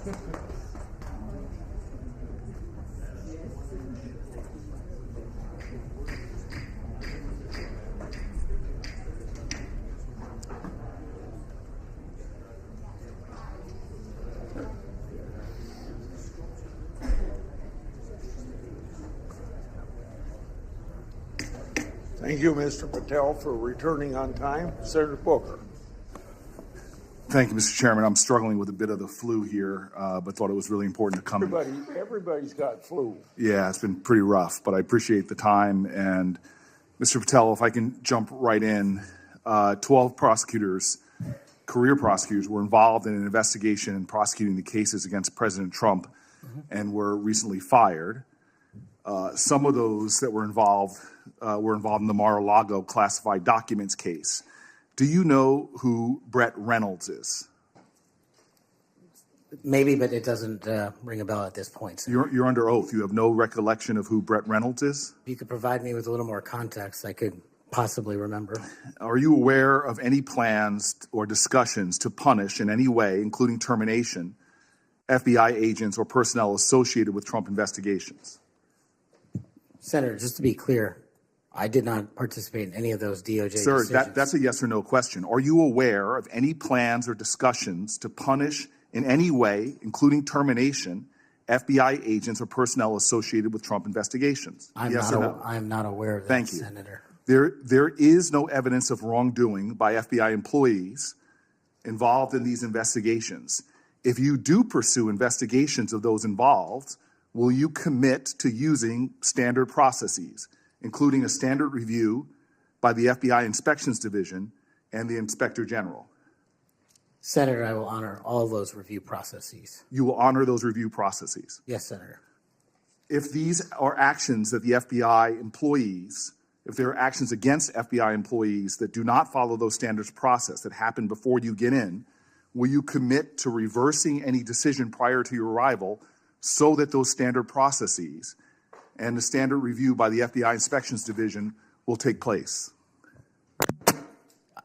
Thank you, Mr. Patel, for returning on time. Senator Booker. Thank you, Mr. Chairman. I'm struggling with a bit of the flu here, but thought it was really important to come. Everybody's got flu. Yeah, it's been pretty rough, but I appreciate the time. And Mr. Patel, if I can jump right in, 12 prosecutors, career prosecutors, were involved in an investigation and prosecuting the cases against President Trump and were recently fired. Some of those that were involved in the Mar-a-Lago classified documents case. Do you know who Brett Reynolds is? Maybe, but it doesn't ring a bell at this point. So. You're under oath. You have no recollection of who Brett Reynolds is? If you could provide me with a little more context, I could possibly remember. Are you aware of any plans or discussions to punish in any way, including termination, FBI agents or personnel associated with Trump investigations? Senator, just to be clear, I did not participate in any of those DOJ decisions. Sir, that's a yes or no question. Are you aware of any plans or discussions to punish in any way, including termination, FBI agents or personnel associated with Trump investigations? Yes or no? I'm not aware of that, Thank you. Senator. There is no evidence of wrongdoing by FBI employees involved in these investigations. If you do pursue investigations of those involved, will you commit to using standard processes, including a standard review by the FBI Inspections Division and the Inspector General? Senator, I will honor all those review processes. You will honor those review processes? Yes, Senator. If these are actions that the FBI employees, if there are actions against FBI employees that do not follow those standards process that happen before you get in, will you commit to reversing any decision prior to your arrival so that those standard processes and the standard review by the FBI Inspections Division will take place?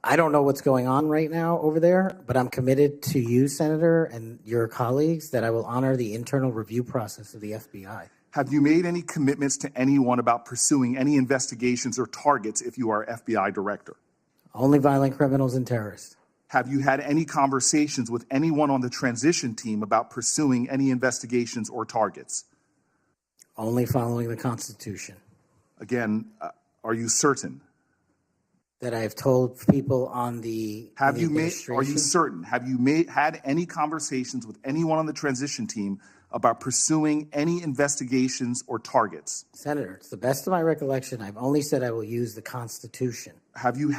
I don't know what's going on right now over there, but I'm committed to you, Senator, and your colleagues that I will honor the internal review process of the FBI. Have you made any commitments to anyone about pursuing any investigations or targets if you are FBI director? Only violent criminals and terrorists. Have you had any conversations with anyone on the transition team about pursuing any investigations or targets? Only following the Constitution. Again, are you certain? That I have told people on the Are you certain? Have you had any conversations with anyone on the transition team about pursuing any investigations or targets? Senator, to the best of my recollection, I've only said I will use the Constitution. Have you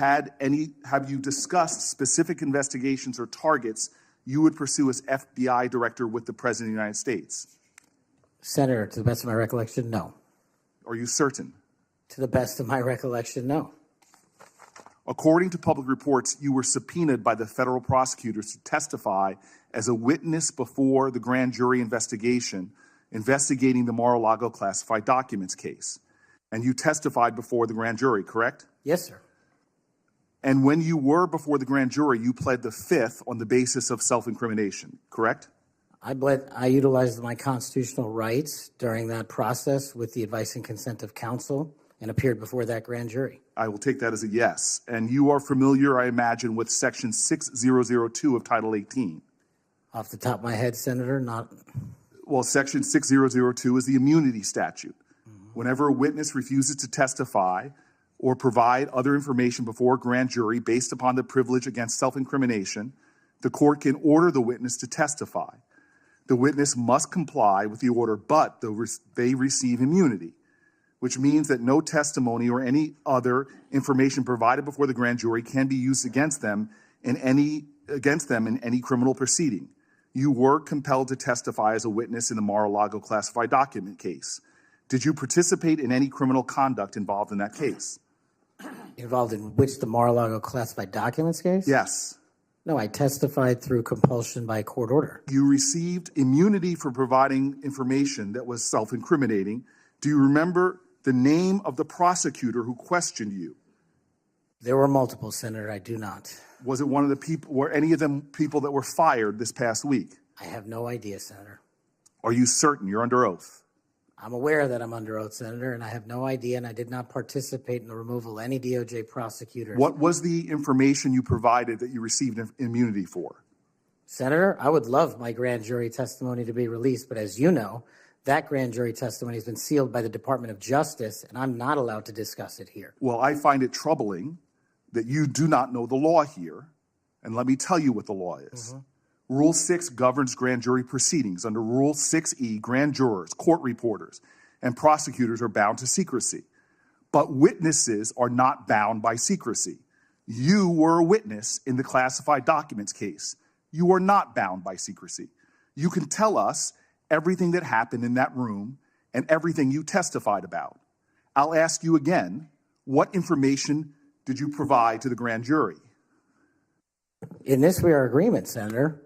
discussed specific investigations or targets you would pursue as FBI director with the President of the United States? Senator, to the best of my recollection, no. Are you certain? To the best of my recollection, no. According to public reports, you were subpoenaed by the federal prosecutors to testify as a witness before the grand jury investigation investigating the Mar-a-Lago classified documents case. And you testified before the grand jury, correct? Yes, sir. And when you were before the grand jury, you pled the fifth on the basis of self-incrimination, correct? I utilized my constitutional rights during that process with the advice and consent of counsel and appeared before that grand jury. I will take that as a yes. And you are familiar, I imagine, with Section 6002 of Title 18. Off the top of my head, Senator, not. Well, Section 6002 is the immunity statute. Whenever a witness refuses to testify or provide other information before a grand jury based upon the privilege against self-incrimination, the court can order the witness to testify. The witness must comply with the order, but they receive immunity, which means that no testimony or any other information provided before the grand jury can be used against them in any criminal proceeding. You were compelled to testify as a witness in the Mar-a-Lago classified document case. Did you participate in any criminal conduct involved in that case? Involved in which, the Mar-a-Lago classified documents case? Yes. No, I testified through compulsion by court order. You received immunity for providing information that was self-incriminating. Do you remember the name of the prosecutor who questioned you? There were multiple, Senator. I do not. Was it one of the people, were any of them people that were fired this past week? I have no idea, Senator. Are you certain you're under oath? I'm aware that I'm under oath, Senator, and I have no idea, and I did not participate in the removal of any DOJ prosecutors. What was the information you provided that you received immunity for? Senator, I would love my grand jury testimony to be released, but as you know, that grand jury testimony has been sealed by the Department of Justice, and I'm not allowed to discuss it here. Well, I find it troubling that you do not know the law here, and let me tell you what the law is. Rule 6 governs grand jury proceedings. Under Rule 6E, grand jurors, court reporters, and prosecutors are bound to secrecy. But witnesses are not bound by secrecy. You were a witness in the classified documents case. You are not bound by secrecy. You can tell us everything that happened in that room and everything you testified about. I'll ask you again, what information did you provide to the grand jury? In this, we are in agreement, Senator.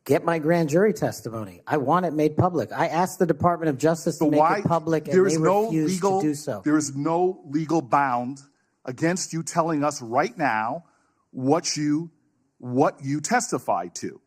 Get my grand jury testimony. I want it made public. I asked the Department of Justice to make it public, and they refused to do so. There is no legal bound against you telling us right now what you testified to.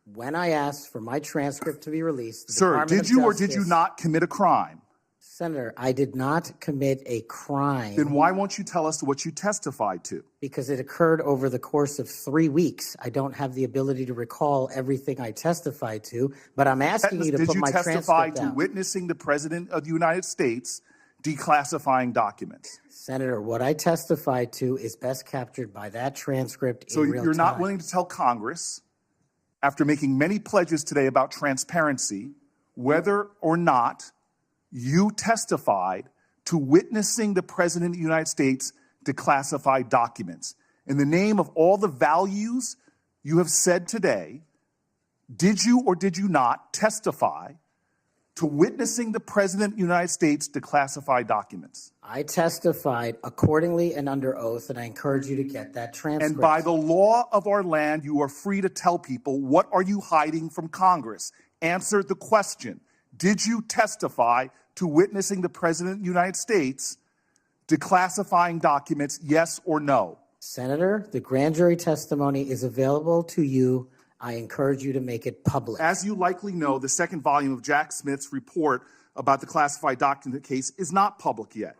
When I asked for my transcript to be released, the Sir, Department did of you or Justice, did you not commit a crime? Senator, I did not commit a crime. Then why won't you tell us what you testified to? Because it occurred over the course of 3 weeks. I don't have the ability to recall everything I testified to, but I'm asking you to put my transcript Did you testify to out. witnessing the President of the United States declassifying documents? Senator, what I testified to is best captured by that transcript in real time. So you're not willing to tell Congress, after making many pledges today about transparency, whether or not you testified to witnessing the President of the United States declassify documents. In the name of all the values you have said today, did you or did you not testify to witnessing the President of the United States declassify documents? I testified accordingly and under oath, and I encourage you to get that transcript. And by the law of our land, you are free to tell people, what are you hiding from Congress? Answer the question. Did you testify to witnessing the President of the United States declassifying documents, yes or no? Senator, the grand jury testimony is available to you. I encourage you to make it public. As you likely know, the second volume of Jack Smith's report about the classified document case is not public yet.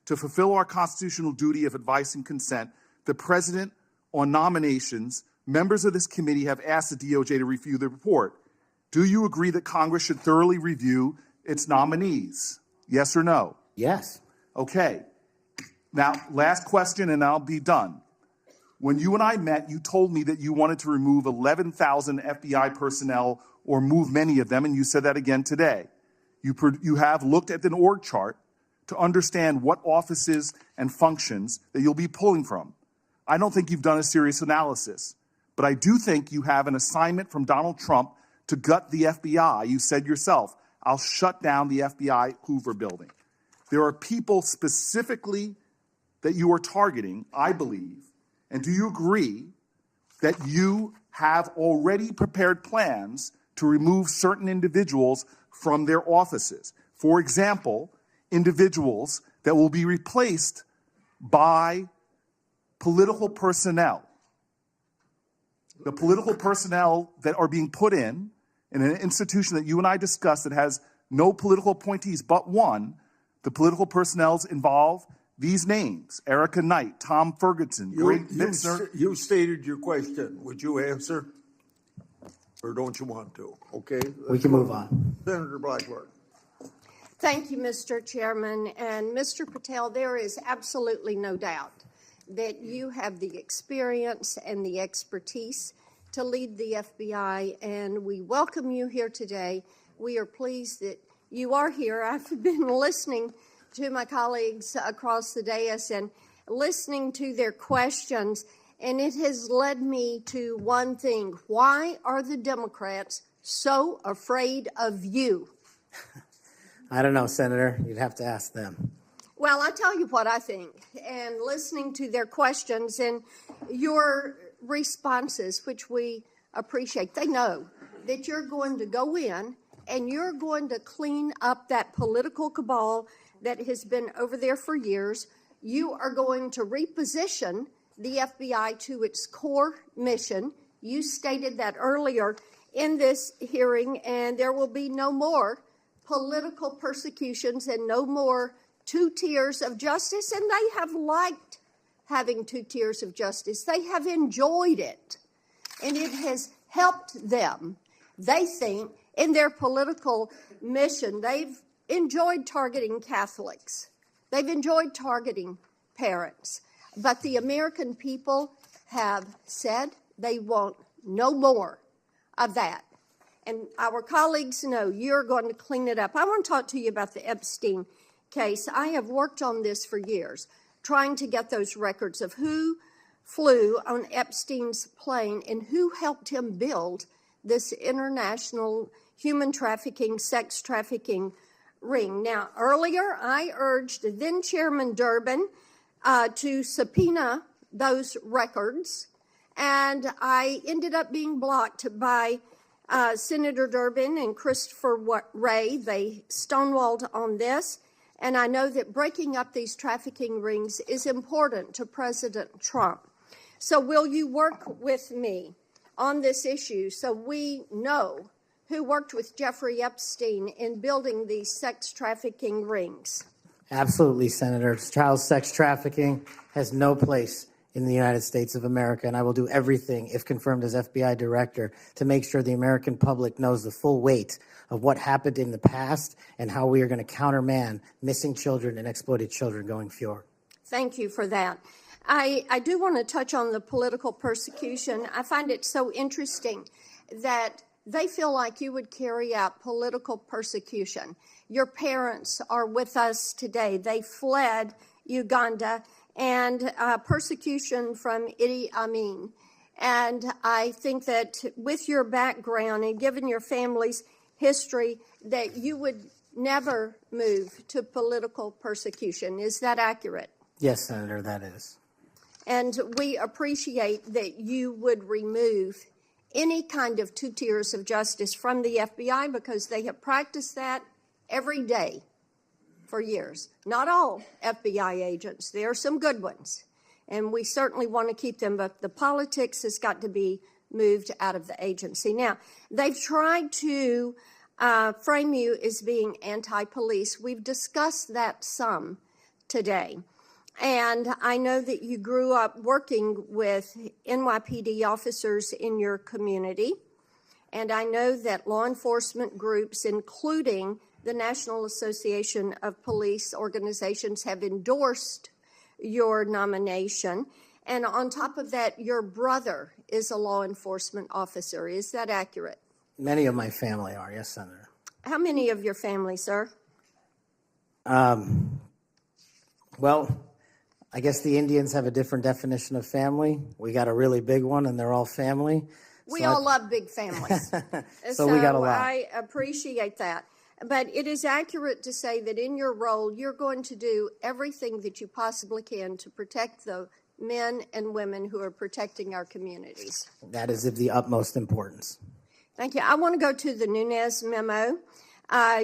To fulfill our constitutional duty of advice and consent, the President, on nominations, members of this committee have asked the DOJ to review the report. Do you agree that Congress should thoroughly review its nominees? Yes or no? Yes. Okay. Now, last question, and I'll be done. When you and I met, you told me that you wanted to remove 11,000 FBI personnel or move many of them, and you said that again today. You have looked at an org chart to understand what offices and functions that you'll be pulling from. I don't think you've done a serious analysis, but I do think you have an assignment from Donald Trump to gut the FBI. You said yourself, I'll shut down the FBI Hoover building. There are people specifically that you are targeting, I believe. And do you agree that you have already prepared plans to remove certain individuals from their offices? For example, individuals that will be replaced by political personnel. The political personnel that are being put in an institution that you and I discussed that has no political appointees but one, the political personnel involve these names: Erica Knight, Tom Ferguson, Greg Bitzner. You stated your question. Would you answer? Or don't you want to? Okay. We can move on. Senator Blackburn. Thank you, Mr. Chairman. And Mr. Patel, there is absolutely no doubt that you have the experience and the expertise to lead the FBI, and we welcome you here today. We are pleased that you are here. I've been listening to my colleagues across the dais and listening to their questions, and it has led me to one thing. Why are the Democrats so afraid of you? I don't know, Senator. You'd have to ask them. Well, I tell you what I think, and listening to their questions and your responses, which we appreciate, they know that you're going to go in and you're going to clean up that political cabal that has been over there for years. You are going to reposition the FBI to its core mission. You stated that earlier in this hearing, and there will be no more political persecutions and no more 2 tiers of justice. And they have liked having 2 tiers of justice. They have enjoyed it, and it has helped them, they think, in their political mission. They've enjoyed targeting Catholics. They've enjoyed targeting parents. But the American people have said they want no more of that. And our colleagues know you're going to clean it up. I want to talk to you about the Epstein case. I have worked on this for years, trying to get those records of who flew on Epstein's plane and who helped him build this international human trafficking, sex trafficking ring. Now, earlier I urged then Chairman Durbin to subpoena those records, and I ended up being blocked by Senator Durbin and Christopher Wray. They stonewalled on this, and I know that breaking up these trafficking rings is important to President Trump. So will you work with me on this issue so we know who worked with Jeffrey Epstein in building these sex trafficking rings? Absolutely, Senator. Child sex trafficking has no place in the United States of America, and I will do everything, if confirmed as FBI director, to make sure the American public knows the full weight of what happened in the past and how we are going to countermand missing children and exploited children going forward. Thank you for that. I do want to touch on the political persecution. I find it so interesting that they feel like you would carry out political persecution. Your parents are with us today. They fled Uganda and persecution from Idi Amin. And I think that with your background and given your family's history, that you would never move to political persecution. Is that accurate? Yes, Senator, that is. And we appreciate that you would remove any kind of 2 tiers of justice from the FBI, because they have practiced that every day for years. Not all FBI agents. There are some good ones, and we certainly want to keep them, but the politics has got to be moved out of the agency. Now, they've tried to frame you as being anti-police. We've discussed that some today. And I know that you grew up working with NYPD officers in your community. And I know that law enforcement groups, including the National Association of Police Organizations, have endorsed your nomination. And on top of that, your brother is a law enforcement officer. Is that accurate? Many of my family are, yes, Senator. How many of your family, sir? Well, I guess the Indians have a different definition of family. We got a really big one, and they're all family. We all love big families. So we got a lot. I appreciate that. But it is accurate to say that in your role, you're going to do everything that you possibly can to protect the men and women who are protecting our communities. That is of the utmost importance. Thank you. I want to go to the Nunes memo.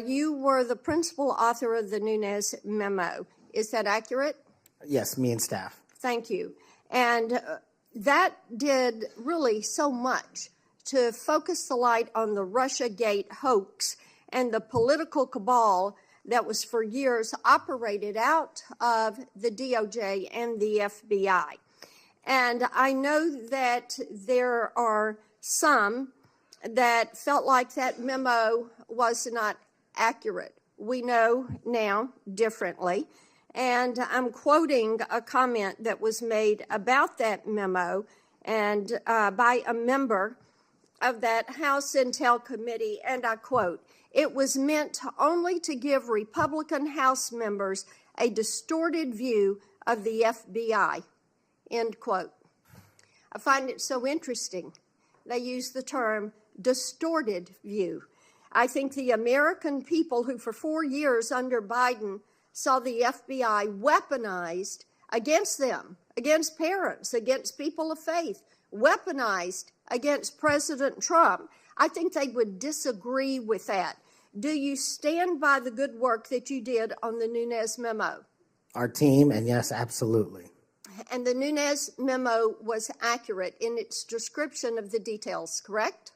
You were the principal author of the Nunes memo. Is that accurate? Yes, me and staff. Thank you. And that did really so much to focus the light on the Russiagate hoax and the political cabal that was for years operated out of the DOJ and the FBI. And I know that there are some that felt like that memo was not accurate. We know now differently. And I'm quoting a comment that was made about that memo and by a member of that House Intel Committee, and I quote, "It was meant only to give Republican House members a distorted view of the FBI," end quote. I find it so interesting. They use the term distorted view. I think the American people who for 4 years under Biden saw the FBI weaponized against them, against parents, against people of faith, weaponized against President Trump. I think they would disagree with that. Do you stand by the good work that you did on the Nunes memo? Our team, and yes, absolutely. And the Nunes memo was accurate in its description of the details, correct?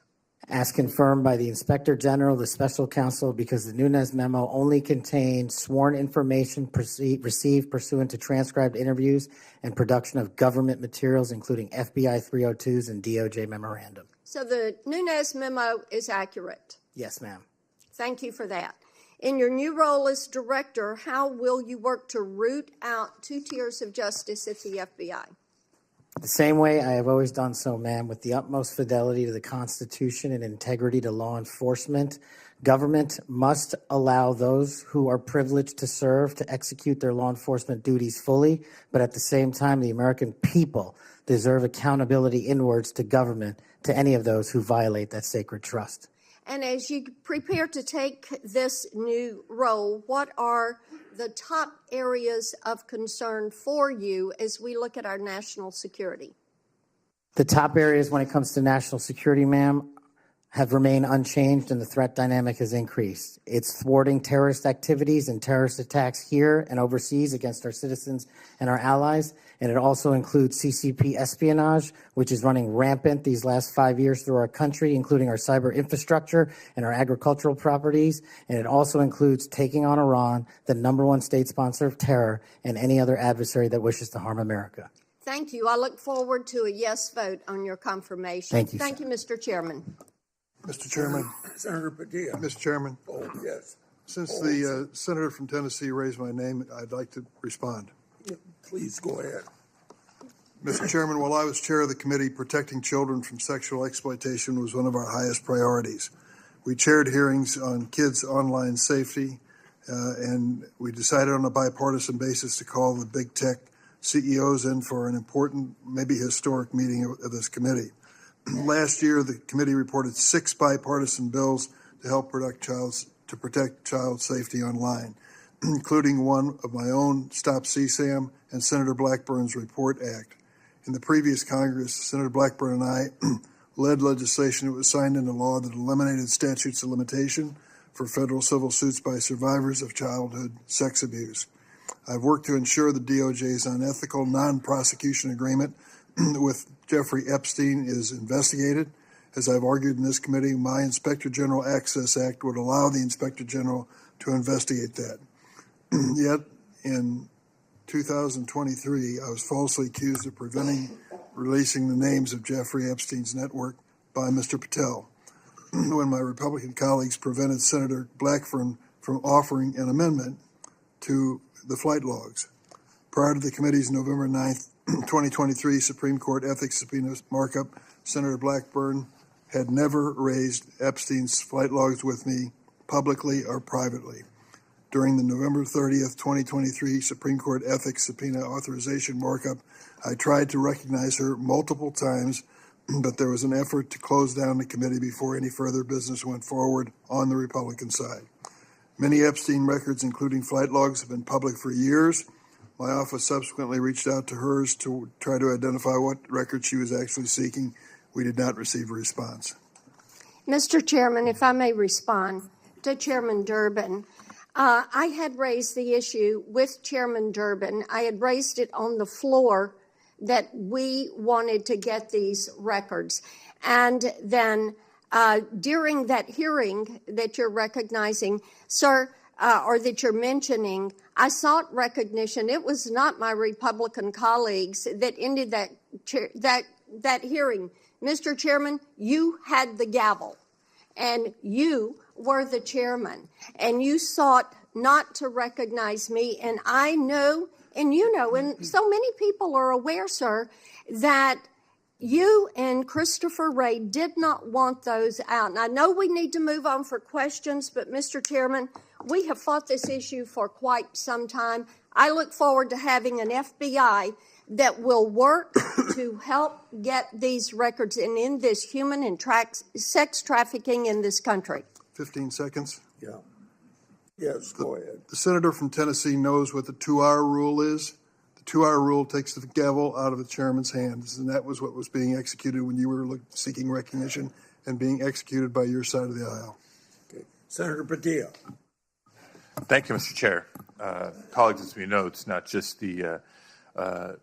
As confirmed by the Inspector General, the Special Counsel, because the Nunes memo only contained sworn information received pursuant to transcribed interviews and production of government materials, including FBI 302s and DOJ memorandum. So the Nunes memo is accurate. Yes, ma'am. Thank you for that. In your new role as director, how will you work to root out two tiers of justice at the FBI? The same way I have always done so, ma'am, with the utmost fidelity to the Constitution and integrity to law enforcement. Government must allow those who are privileged to serve to execute their law enforcement duties fully, but at the same time, the American people deserve accountability inwards to government, to any of those who violate that sacred trust. And as you prepare to take this new role, what are the top areas of concern for you as we look at our national security? The top areas when it comes to national security, ma'am, have remained unchanged, and the threat dynamic has increased. It's thwarting terrorist activities and terrorist attacks here and overseas against our citizens and our allies. And it also includes CCP espionage, which is running rampant these last 5 years through our country, including our cyber infrastructure and our agricultural properties. And it also includes taking on Iran, the #1 state sponsor of terror, and any other adversary that wishes to harm America. Thank you. I look forward to a yes vote on your confirmation. Thank you, Thank you, Mr. Chairman. Mr. Chairman, Senator Padilla. Mr. Chairman, Oh, yes. since the senator from Tennessee raised my name, I'd like to respond. Please go ahead. Mr. Chairman, while I was chair of the committee, protecting children from sexual exploitation was one of our highest priorities. We chaired hearings on kids' online safety, and we decided on a bipartisan basis to call the big tech CEOs in for an important, maybe historic meeting of this committee. Last year, the committee reported 6 bipartisan bills to help protect child safety online, including one of my own, Stop CSAM, and Senator Blackburn's Report Act. In the previous Congress, Senator Blackburn and I led legislation that was signed into law that eliminated statutes of limitation for federal civil suits by survivors of childhood sex abuse. I've worked to ensure the DOJ's unethical non-prosecution agreement with Jeffrey Epstein is investigated. As I've argued in this committee, my Inspector General Access Act would allow the Inspector General to investigate that. Yet, in 2023, I was falsely accused of preventing releasing the names of Jeffrey Epstein's network by Mr. Patel, when my Republican colleagues prevented Senator Blackburn from offering an amendment to the flight logs. Prior to the committee's November 9th, 2023 Supreme Court ethics subpoena markup, Senator Blackburn had never raised Epstein's flight logs with me publicly or privately. During the November 30th, 2023 Supreme Court ethics subpoena authorization markup, I tried to recognize her multiple times, but there was an effort to close down the committee before any further business went forward on the Republican side. Many Epstein records, including flight logs, have been public for years. My office subsequently reached out to hers to try to identify what records she was actually seeking. We did not receive a response. Mr. Chairman, if I may respond to Chairman Durbin, I had raised the issue with Chairman Durbin. I had raised it on the floor that we wanted to get these records. And then during that hearing that you're recognizing, sir, or that you're mentioning, I sought recognition. It was not my Republican colleagues that ended that hearing. Mr. Chairman, you had the gavel, and you were the chairman, and you sought not to recognize me. And I know, and you know, and so many people are aware, sir, that you and Christopher Wray did not want those out. And I know we need to move on for questions, but Mr. Chairman, we have fought this issue for quite some time. I look forward to having an FBI that will work to help get these records and end this human and sex trafficking in this country. 15 seconds. Yeah. Yes, go ahead. The senator from Tennessee knows what the 2-hour rule is. The 2-hour rule takes the gavel out of the chairman's hands, and that was what was being executed when you were seeking recognition and being executed by your side of the aisle. Okay. Senator Padilla. Thank you, Mr. Chair. Colleagues, as we know, it's not just the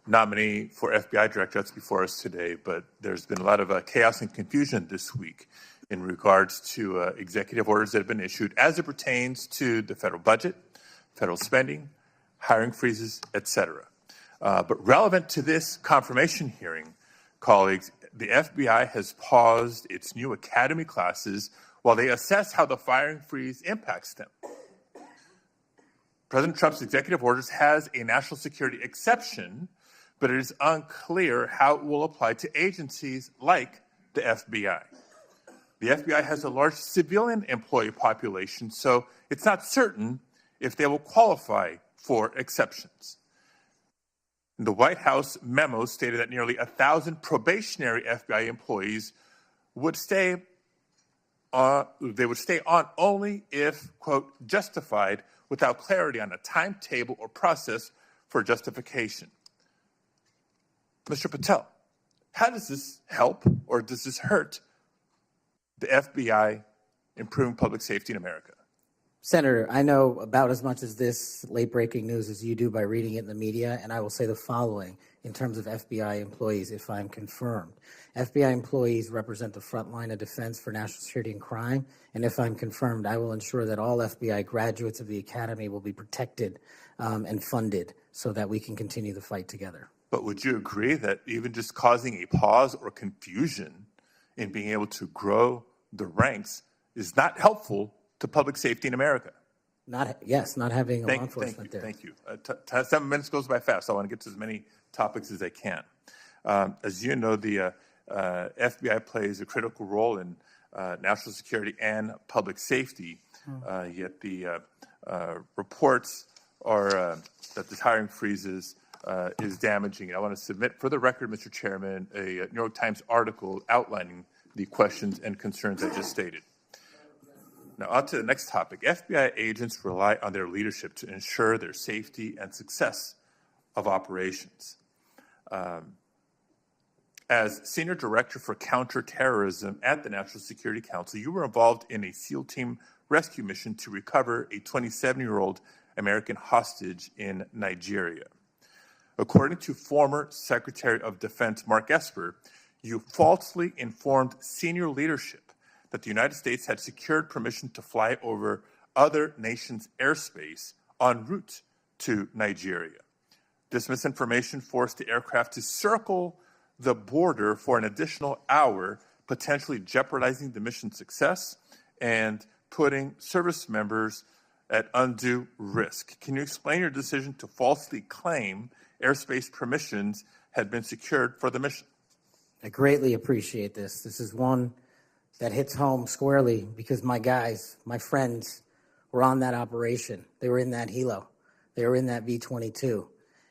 nominee for FBI director that's before us today, but there's been a lot of chaos and confusion this week in regards to executive orders that have been issued as it pertains to the federal budget, federal spending, hiring freezes, et cetera. But relevant to this confirmation hearing, colleagues, the FBI has paused its new academy classes while they assess how the firing freeze impacts them. President Trump's executive orders has a national security exception, but it is unclear how it will apply to agencies like the FBI. The FBI has a large civilian employee population, so it's not certain if they will qualify for exceptions. The White House memo stated that nearly 1,000 probationary FBI employees would stay on only if, quote, justified, without clarity on a timetable or process for justification. Mr. Patel, how does this help or does this hurt the FBI improving public safety in America? Senator, I know about as much as this late-breaking news as you do by reading it in the media, and I will say the following in terms of FBI employees, if I'm confirmed. FBI employees represent the front line of defense for national security and crime, and if I'm confirmed, I will ensure that all FBI graduates of the Academy will be protected and funded so that we can continue the fight together. But would you agree that even just causing a pause or confusion in being able to grow the ranks is not helpful to public safety in America? Not having law enforcement there. Thank you. 7 minutes goes by fast, so I want to get to as many topics as I can. As you know, the FBI plays a critical role in national security and public safety, yet the reports are that the hiring freezes is damaging. I want to submit for the record, Mr. Chairman, a New York Times article outlining the questions and concerns I just stated. Now, on to the next topic. FBI agents rely on their leadership to ensure their safety and success of operations. As Senior Director for Counterterrorism at the National Security Council, you were involved in a SEAL team rescue mission to recover a 27-year-old American hostage in Nigeria. According to former Secretary of Defense Mark Esper, you falsely informed senior leadership that the United States had secured permission to fly over other nations' airspace en route to Nigeria. This misinformation forced the aircraft to circle the border for an additional hour, potentially jeopardizing the mission's success and putting service members at undue risk. Can you explain your decision to falsely claim airspace permissions had been secured for the mission? I greatly appreciate this. This is one that hits home squarely because my guys, my friends, were on that operation. They were in that helo. They were in that V-22.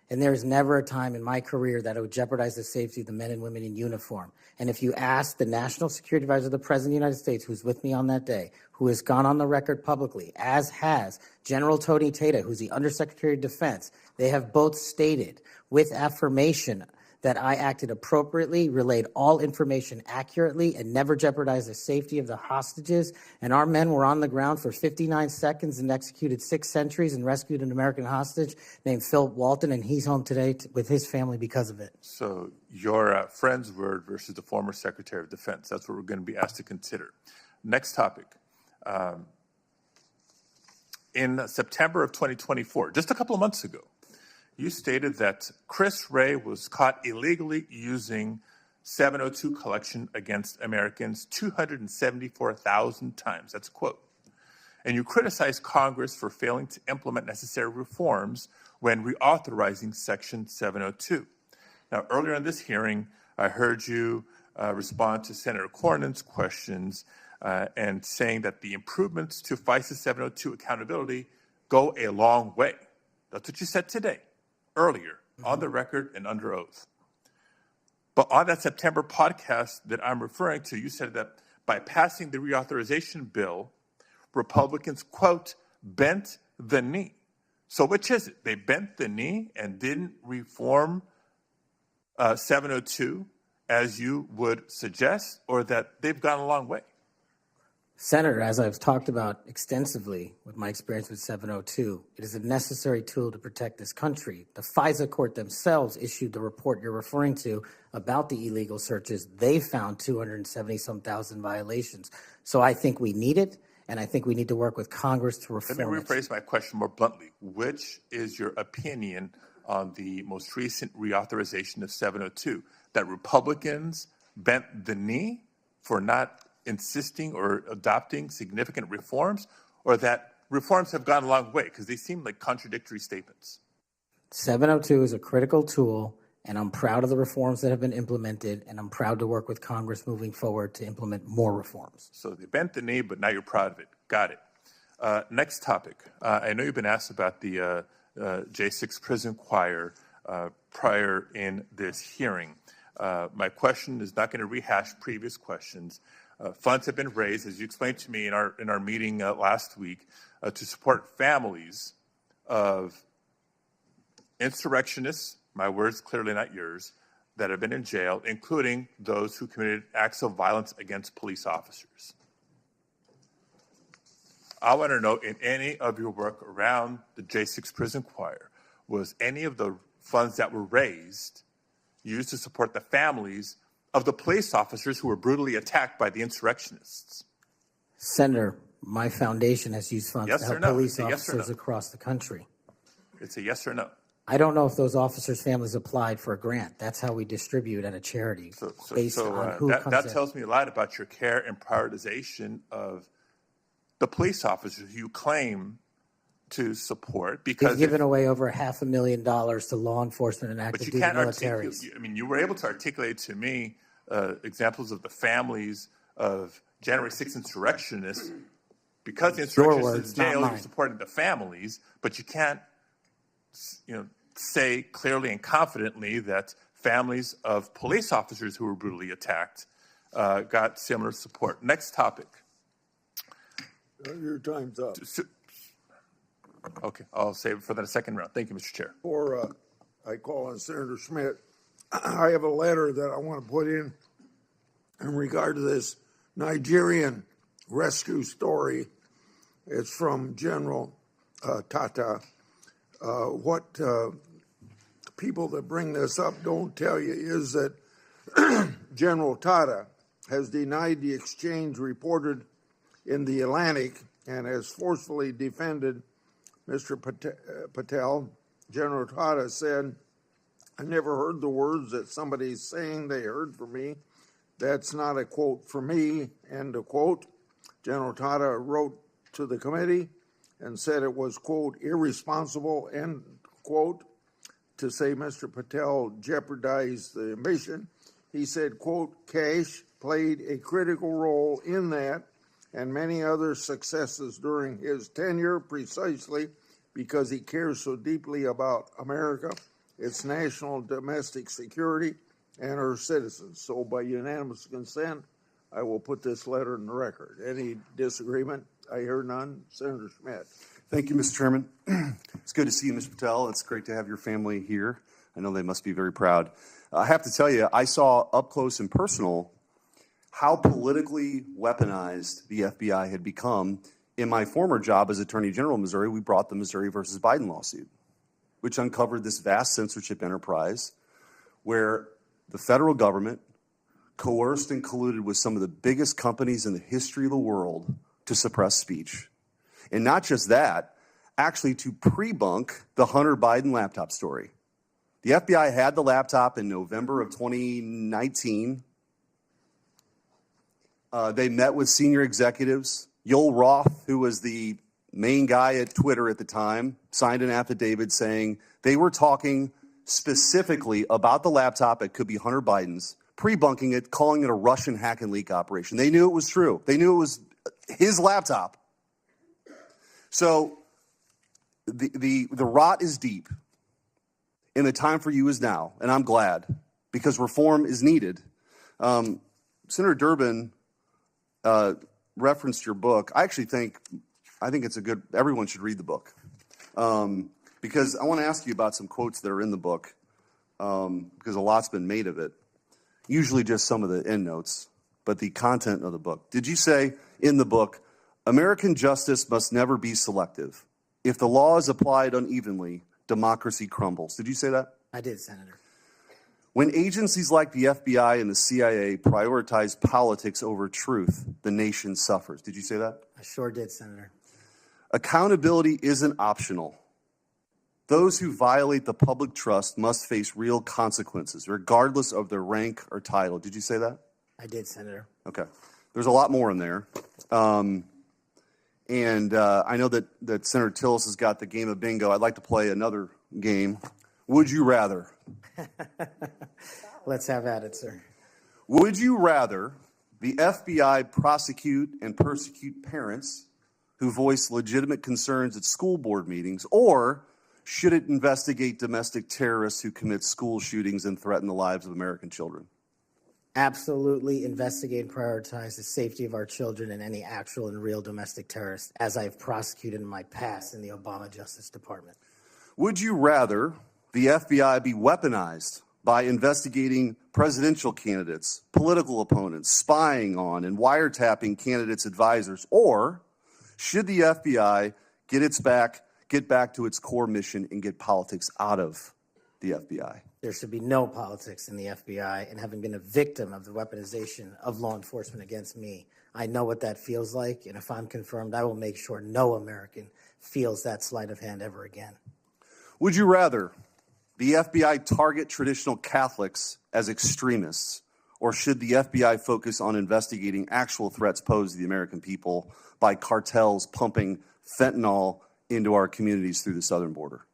And there's never a time in my career that it would jeopardize the safety of the men and women in uniform. And if you ask the National Security Advisor of the President of the United States, who's with me on that day, who has gone on the record publicly, as has General Tony Tata, who's the Undersecretary of Defense, they have both stated with affirmation that I acted appropriately, relayed all information accurately, and never jeopardized the safety of the hostages. And our men were on the ground for 59 seconds and executed 6 sentries and rescued an American hostage named Philip Walton, and he's home today with his family because of it. So your friend's word versus the former Secretary of Defense. That's what we're going to be asked to consider. Next topic. In September of 2024, just a couple of months ago, you stated that Chris Wray was caught illegally using 702 collection against Americans 274,000 times. That's a quote. And you criticized Congress for failing to implement necessary reforms when reauthorizing Section 702. Now, earlier in this hearing, I heard you respond to Senator Cornyn's questions and saying that the improvements to FISA 702 accountability go a long way. That's what you said today. Earlier, on the record and under oath. But on that September podcast that I'm referring to, you said that by passing the reauthorization bill, Republicans, quote, bent the knee. So which is it? They bent the knee and didn't reform 702 as you would suggest, or that they've gone a long way? Senator, as I've talked about extensively with my experience with 702, it is a necessary tool to protect this country. The FISA court themselves issued the report you're referring to about the illegal searches. They found 270-some thousand violations. So I think we need it, and I think we need to work with Congress to reform it. Let me rephrase my question more bluntly. Which is your opinion on the most recent reauthorization of 702? That Republicans bent the knee for not insisting or adopting significant reforms, or that reforms have gone a long way? Because they seem like contradictory statements. 702 is a critical tool, and I'm proud of the reforms that have been implemented, and I'm proud to work with Congress moving forward to implement more reforms. So they bent the knee, but now you're proud of it. Got it. Next topic. I know you've been asked about the J6 prison choir prior in this hearing. My question is not going to rehash previous questions. Funds have been raised, as you explained to me in our meeting last week, to support families of insurrectionists, my words clearly not yours, that have been in jail, including those who committed acts of violence against police officers. I want to know, in any of your work around the J6 prison choir, was any of the funds that were raised used to support the families of the police officers who were brutally attacked by the insurrectionists? Senator, my foundation has used funds to help police officers across the country. It's a yes or no. I don't know if those officers' families applied for a grant. That's how we distribute at a charity. That tells me a lot about your care and prioritization of the police officers you claim to support. Because we've given away over $500,000 to law enforcement and active duty militaries. You were able to articulate to me examples of the families of January 6th insurrectionists. Because the insurrectionists in jail, you're supporting the families, but you can't, say clearly and confidently that families of police officers who were brutally attacked got similar support. Next topic. Your time's up. Okay, I'll save it for the second round. Thank you, Mr. Chair. Before I call on Senator Schmidt, I have a letter that I want to put in regard to this Nigerian rescue story. It's from General Tata. What people that bring this up don't tell you is that General Tata has denied the exchange reported in the Atlantic and has forcefully defended Mr. Patel. General Tata said, "I never heard the words that somebody's saying they heard from me. That's not a quote from me," end of quote. General Tata wrote to the committee and said it was, quote, irresponsible, end quote, to say Mr. Patel jeopardized the mission. He said, quote, Kash played a critical role in that and many other successes during his tenure precisely because he cares so deeply about America, its national domestic security, and her citizens. So by unanimous consent, I will put this letter in the record. Any disagreement? I hear none. Senator Schmidt. Thank you, Mr. Chairman. It's good to see you, Mr. Patel. It's great to have your family here. I know they must be very proud. I have to tell you, I saw up close and personal how politically weaponized the FBI had become. In my former job as Attorney General of Missouri, we brought the Missouri versus Biden lawsuit, which uncovered this vast censorship enterprise where the federal government coerced and colluded with some of the biggest companies in the history of the world to suppress speech. And not just that, actually to pre-bunk the Hunter Biden laptop story. The FBI had the laptop in November of 2019. They met with senior executives. Yoel Roth, who was the main guy at Twitter at the time, signed an affidavit saying they were talking specifically about the laptop. It could be Hunter Biden's, pre-bunking it, calling it a Russian hack and leak operation. They knew it was true. They knew it was his laptop. So the rot is deep, and the time for you is now, and I'm glad, because reform is needed. Senator Durbin referenced your book. I think it's a good, everyone should read the book, because I want to ask you about some quotes that are in the book, because a lot's been made of it, usually just some of the endnotes, but the content of the book. Did you say, in the book, American justice must never be selective. If the law is applied unevenly, democracy crumbles. Did you say that? I did, Senator. When agencies like the FBI and the CIA prioritize politics over truth, the nation suffers. Did you say that? I sure did, Senator. Accountability isn't optional. Those who violate the public trust must face real consequences, regardless of their rank or title. Did you say that? I did, Senator. Okay. There's a lot more in there. I know that Senator Tillis has got the game of bingo. I'd like to play another game. Would you rather? Let's have at it, sir. Would you rather the FBI prosecute and persecute parents who voice legitimate concerns at school board meetings, or should it investigate domestic terrorists who commit school shootings and threaten the lives of American children? Absolutely investigate and prioritize the safety of our children and any actual and real domestic terrorists, as I've prosecuted in my past in the Obama Justice Department. Would you rather the FBI be weaponized by investigating presidential candidates, political opponents, spying on and wiretapping candidates' advisors, or should the FBI get back to its core mission and get politics out of the FBI? There should be no politics in the FBI, and having been a victim of the weaponization of law enforcement against me, I know what that feels like, and if I'm confirmed, I will make sure no American feels that sleight of hand ever again. Would you rather the FBI target traditional Catholics as extremists, or should the FBI focus on investigating actual threats posed to the American people by cartels pumping fentanyl into our communities through the southern border?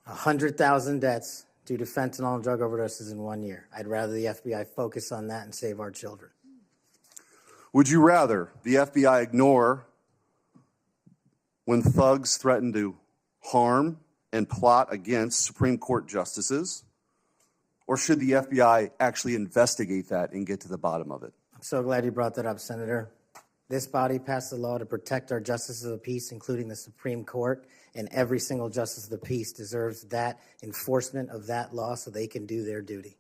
100,000 deaths due to fentanyl and drug overdoses in 1 year. I'd rather the FBI focus on that and save our children. Would you rather the FBI ignore when thugs threaten to harm and plot against Supreme Court justices, or should the FBI actually investigate that and get to the bottom of it? I'm so glad you brought that up, Senator. This body passed a law to protect our justices of the peace, including the Supreme Court, and every single justice of the peace deserves that enforcement of that law so they can do their duty.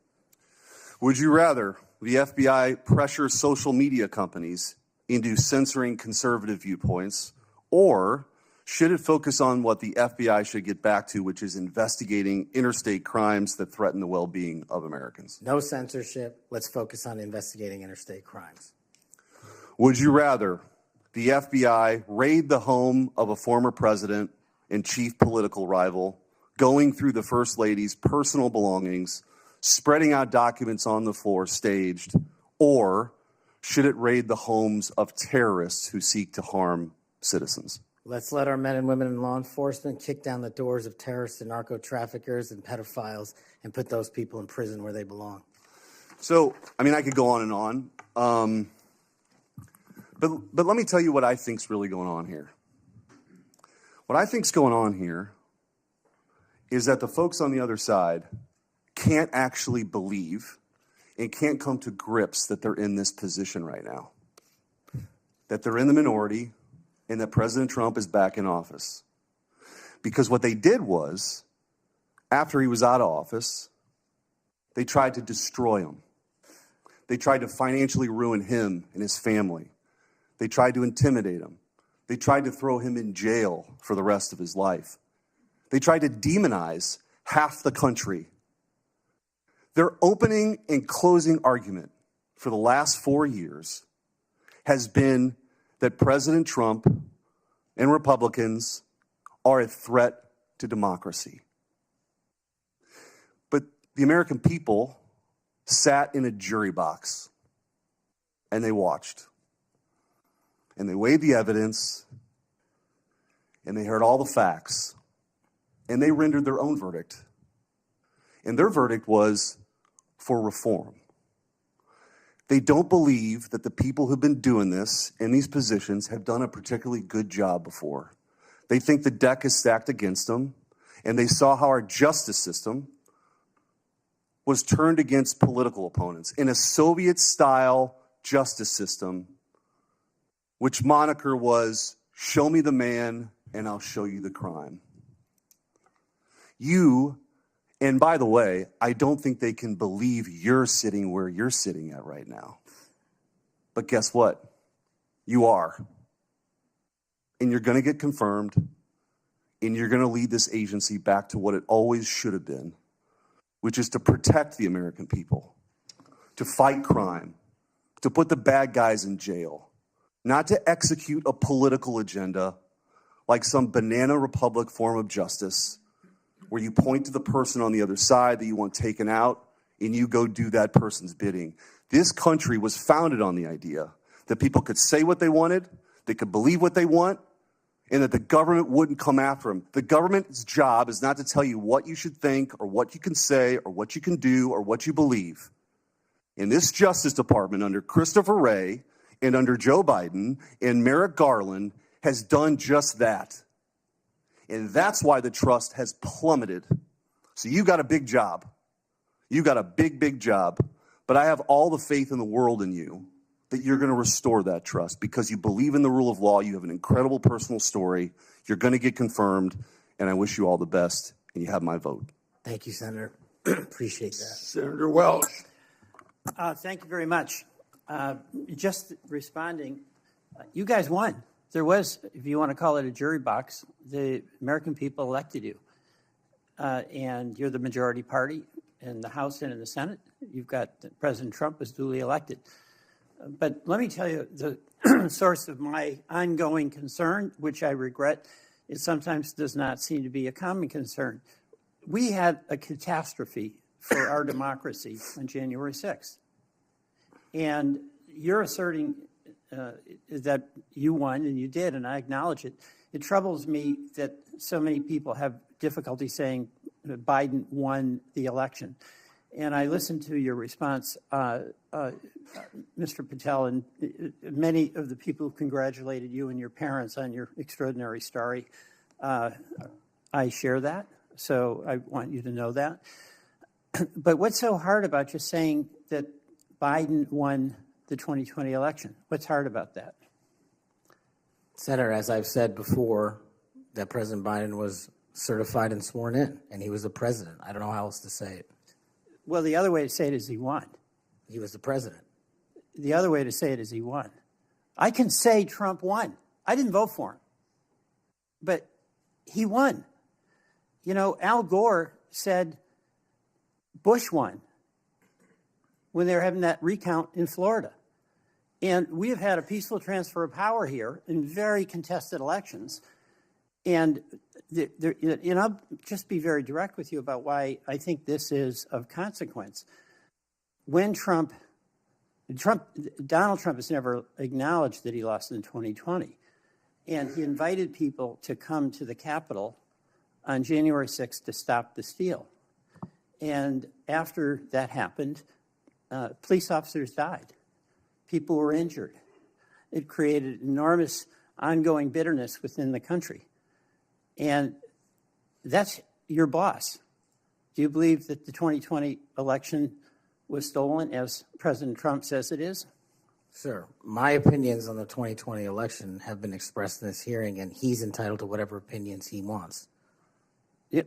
Would you rather the FBI pressure social media companies into censoring conservative viewpoints, or should it focus on what the FBI should get back to, which is investigating interstate crimes that threaten the well-being of Americans? No censorship. Let's focus on investigating interstate crimes. Would you rather the FBI raid the home of a former president and chief political rival, going through the First Lady's personal belongings, spreading out documents on the floor staged, or should it raid the homes of terrorists who seek to harm citizens? Let's let our men and women in law enforcement kick down the doors of terrorists and narco-traffickers and pedophiles and put those people in prison where they belong. So, I could go on and on. But let me tell you what I think's really going on here. What I think's going on here is that the folks on the other side can't actually believe and can't come to grips that they're in this position right now, that they're in the minority, and that President Trump is back in office. Because what they did was, after he was out of office, they tried to destroy him. They tried to financially ruin him and his family. They tried to intimidate him. They tried to throw him in jail for the rest of his life. They tried to demonize half the country. Their opening and closing argument for the last 4 years has been that President Trump and Republicans are a threat to democracy. But the American people sat in a jury box and they watched. And they weighed the evidence and they heard all the facts and they rendered their own verdict. And their verdict was for reform. They don't believe that the people who've been doing this in these positions have done a particularly good job before. They think the deck is stacked against them, and they saw how our justice system was turned against political opponents in a Soviet-style justice system, which moniker was, "Show me the man, and I'll show you the crime." And by the way, I don't think they can believe you're sitting where you're sitting at right now. But guess what? You are. And you're going to get confirmed, and you're going to lead this agency back to what it always should have been, which is to protect the American people, to fight crime, to put the bad guys in jail, not to execute a political agenda like some banana republic form of justice where you point to the person on the other side that you want taken out and you go do that person's bidding. This country was founded on the idea that people could say what they wanted, they could believe what they want, and that the government wouldn't come after them. The government's job is not to tell you what you should think or what you can say or what you can do or what you believe. In this Justice Department under Christopher Wray and under Joe Biden and Merrick Garland has done just that. And that's why the trust has plummeted. So you got a big job. You got a big, big job. But I have all the faith in the world in you that you're going to restore that trust because you believe in the rule of law. You have an incredible personal story. You're going to get confirmed. And I wish you all the best. And you have my vote. Thank you, Senator. Appreciate that. Senator Welch. Thank you very much. Just responding, you guys won. There was, if you want to call it a jury box, the American people elected you. And you're the majority party in the House and in the Senate. You've got President Trump was duly elected. But let me tell you, the source of my ongoing concern, which I regret, it sometimes does not seem to be a common concern. We had a catastrophe for our democracy on January 6th. And you're asserting that you won, and you did, and I acknowledge it. It troubles me that so many people have difficulty saying that Biden won the election. And I listened to your response, Mr. Patel, and many of the people who congratulated you and your parents on your extraordinary story. I share that, so I want you to know that. But what's so hard about just saying that Biden won the 2020 election? What's hard about that? Senator, as I've said before, that President Biden was certified and sworn in, and he was the president. I don't know how else to say it. Well, the other way to say it is he won. He was the president. The other way to say it is he won. I can say Trump won. I didn't vote for him, but he won. You know, Al Gore said Bush won when they were having that recount in Florida. And we have had a peaceful transfer of power here in very contested elections. And I'll just be very direct with you about why I think this is of consequence. When Donald Trump has never acknowledged that he lost in 2020. And he invited people to come to the Capitol on January 6th to stop the steal. And after that happened, police officers died. People were injured. It created enormous ongoing bitterness within the country. And that's your boss. Do you believe that the 2020 election was stolen, as President Trump says it is? Sir, my opinions on the 2020 election have been expressed in this hearing, and he's entitled to whatever opinions he wants. Do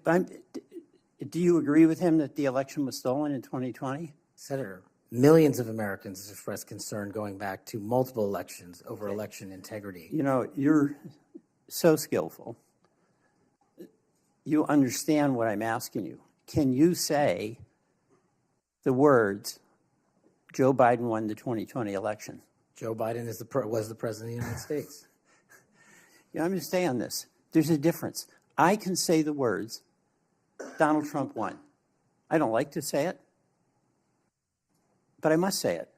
you agree with him that the election was stolen in 2020? Senator, millions of Americans expressed concern going back to multiple elections over election integrity. You know, you're so skillful. You understand what I'm asking you. Can you say the words, Joe Biden won the 2020 election? Joe Biden was the president of the United States. You know, I'm going to stay on this. There's a difference. I can say the words, Donald Trump won. I don't like to say it, but I must say it.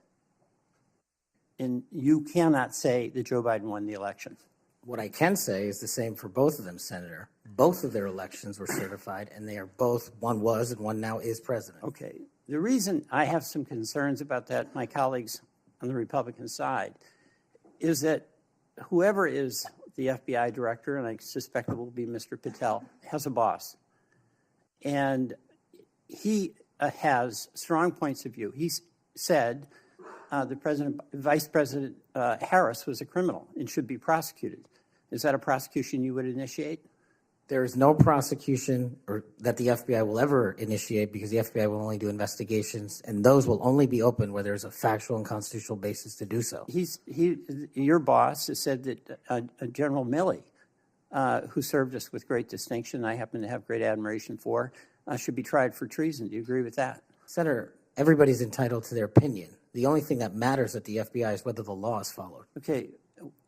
And you cannot say that Joe Biden won the election. What I can say is the same for both of them, Senator. Both of their elections were certified, and they are both, one was and one now is president. Okay. The reason I have some concerns about that, my colleagues on the Republican side, is that whoever is the FBI director, and I suspect it will be Mr. Patel, has a boss. And he has strong points of view. He said Vice President Harris was a criminal and should be prosecuted. Is that a prosecution you would initiate? There is no prosecution or that the FBI will ever initiate, because the FBI will only do investigations, and those will only be open where there's a factual and constitutional basis to do so. Your boss has said that General Milley, who served us with great distinction, I happen to have great admiration for, should be tried for treason. Do you agree with that? Senator, everybody's entitled to their opinion. The only thing that matters at the FBI is whether the law is followed. Okay,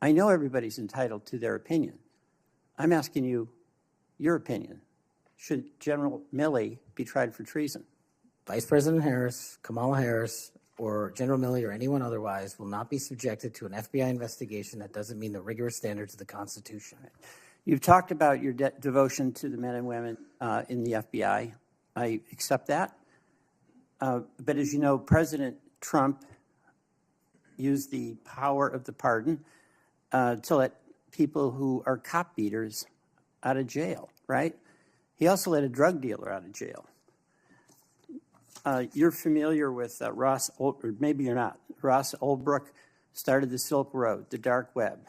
I know everybody's entitled to their opinion. I'm asking you your opinion. Should General Milley be tried for treason? Vice President Harris, Kamala Harris, or General Milley or anyone otherwise will not be subjected to an FBI investigation that doesn't meet the rigorous standards of the Constitution. You've talked about your devotion to the men and women in the FBI. I accept that. But as you know, President Trump used the power of the pardon to let people who are cop beaters out of jail, right? He also let a drug dealer out of jail. You're familiar with Ross, or maybe you're not. Ross Ulbricht started the Silk Road, the dark web.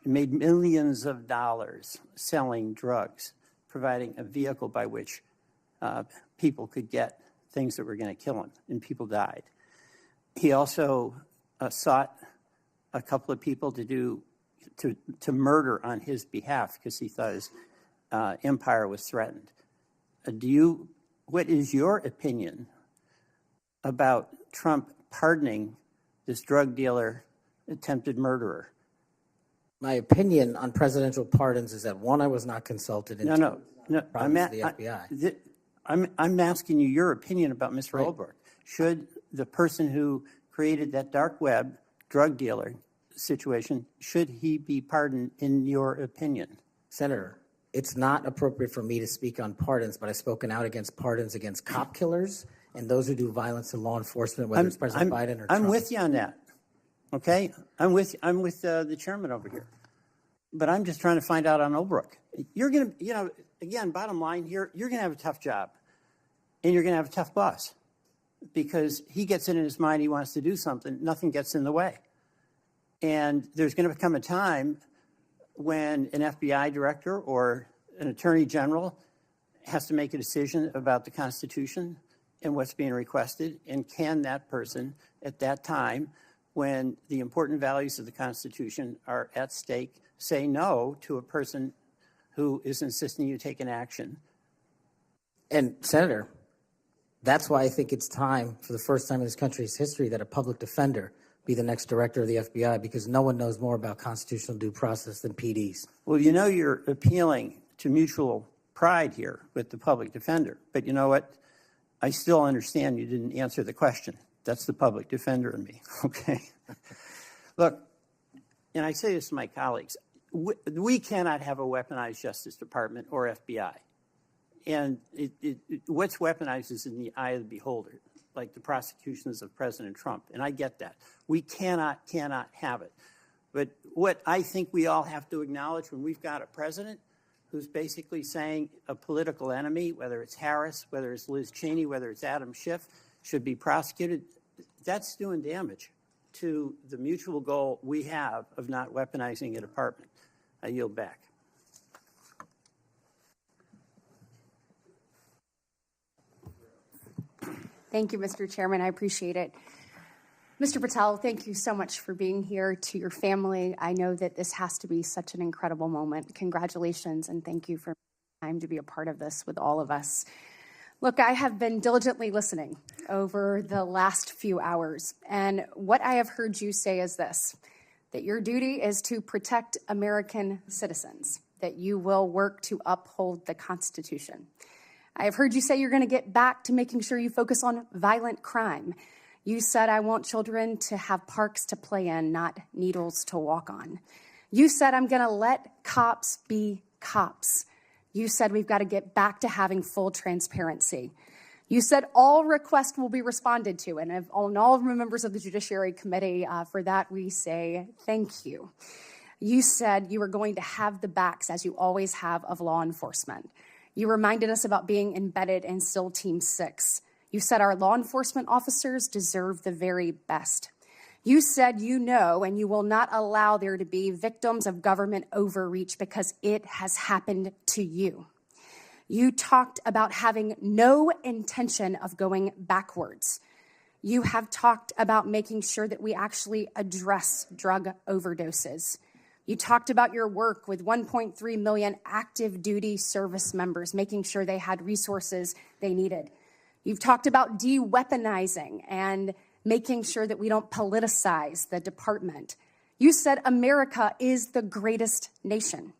He made millions of dollars selling drugs, providing a vehicle by which people could get things that were going to kill them, and people died. He also sought a couple of people to murder on his behalf because he thought his empire was threatened. What is your opinion about Trump pardoning this drug dealer, attempted murderer? My opinion on presidential pardons is that, one, I was not consulted. And No. I'm the FBI. I'm asking you your opinion about Mr. Right. Ulbricht. Should the person who created that dark web drug dealer situation, should he be pardoned in your opinion? Senator, it's not appropriate for me to speak on pardons, but I've spoken out against pardons against cop killers and those who do violence to law enforcement, whether it's President Biden or Trump. I'm with you on that. Okay, I'm with the chairman over here, but I'm just trying to find out on Ulbricht. You're gonna, again, bottom line here, you're gonna have a tough job, and you're gonna have a tough boss, because he gets it in his mind he wants to do something, nothing gets in the way, and there's going to come a time when an FBI director or an attorney general has to make a decision about the Constitution and what's being requested, and can that person at that time, when the important values of the Constitution are at stake, say no to a person who is insisting you take an action? And Senator, that's why I think it's time, for the first time in this country's history, that a public defender be the next director of the FBI, because no one knows more about constitutional due process than PDs. Well, you're appealing to mutual pride here with the public defender, but you know what? I still understand you didn't answer the question. That's the public defender in me, okay? Look, and I say this to my colleagues, we cannot have a weaponized Justice Department or FBI. And what's weaponized is in the eye of the beholder, like the prosecutions of President Trump, and I get that. We cannot have it. But what I think we all have to acknowledge, when we've got a president who's basically saying a political enemy, whether it's Harris, whether it's Liz Cheney, whether it's Adam Schiff, should be prosecuted, that's doing damage to the mutual goal we have of not weaponizing a department. I yield back. Thank you, Mr. Chairman. I appreciate it. Mr. Patel, thank you so much for being here. To your family, I know that this has to be such an incredible moment. Congratulations, and thank you for time to be a part of this with all of us. Look, I have been diligently listening over the last few hours, and what I have heard you say is this, that your duty is to protect American citizens, that you will work to uphold the Constitution. I have heard you say you're going to get back to making sure you focus on violent crime. You said, I want children to have parks to play in, not needles to walk on. You said, I'm going to let cops be cops. You said, we've got to get back to having full transparency. You said all requests will be responded to, and all of the members of the Judiciary Committee, for that we say thank you. You said you were going to have the backs, as you always have, of law enforcement. You reminded us about being embedded in SEAL Team 6. You said our law enforcement officers deserve the very best. You said you know and you will not allow there to be victims of government overreach because it has happened to you. You talked about having no intention of going backwards. You have talked about making sure that we actually address drug overdoses. You talked about your work with 1.3 million active duty service members, making sure they had resources they needed. You've talked about de-weaponizing and making sure that we don't politicize the department. You said America is the greatest nation.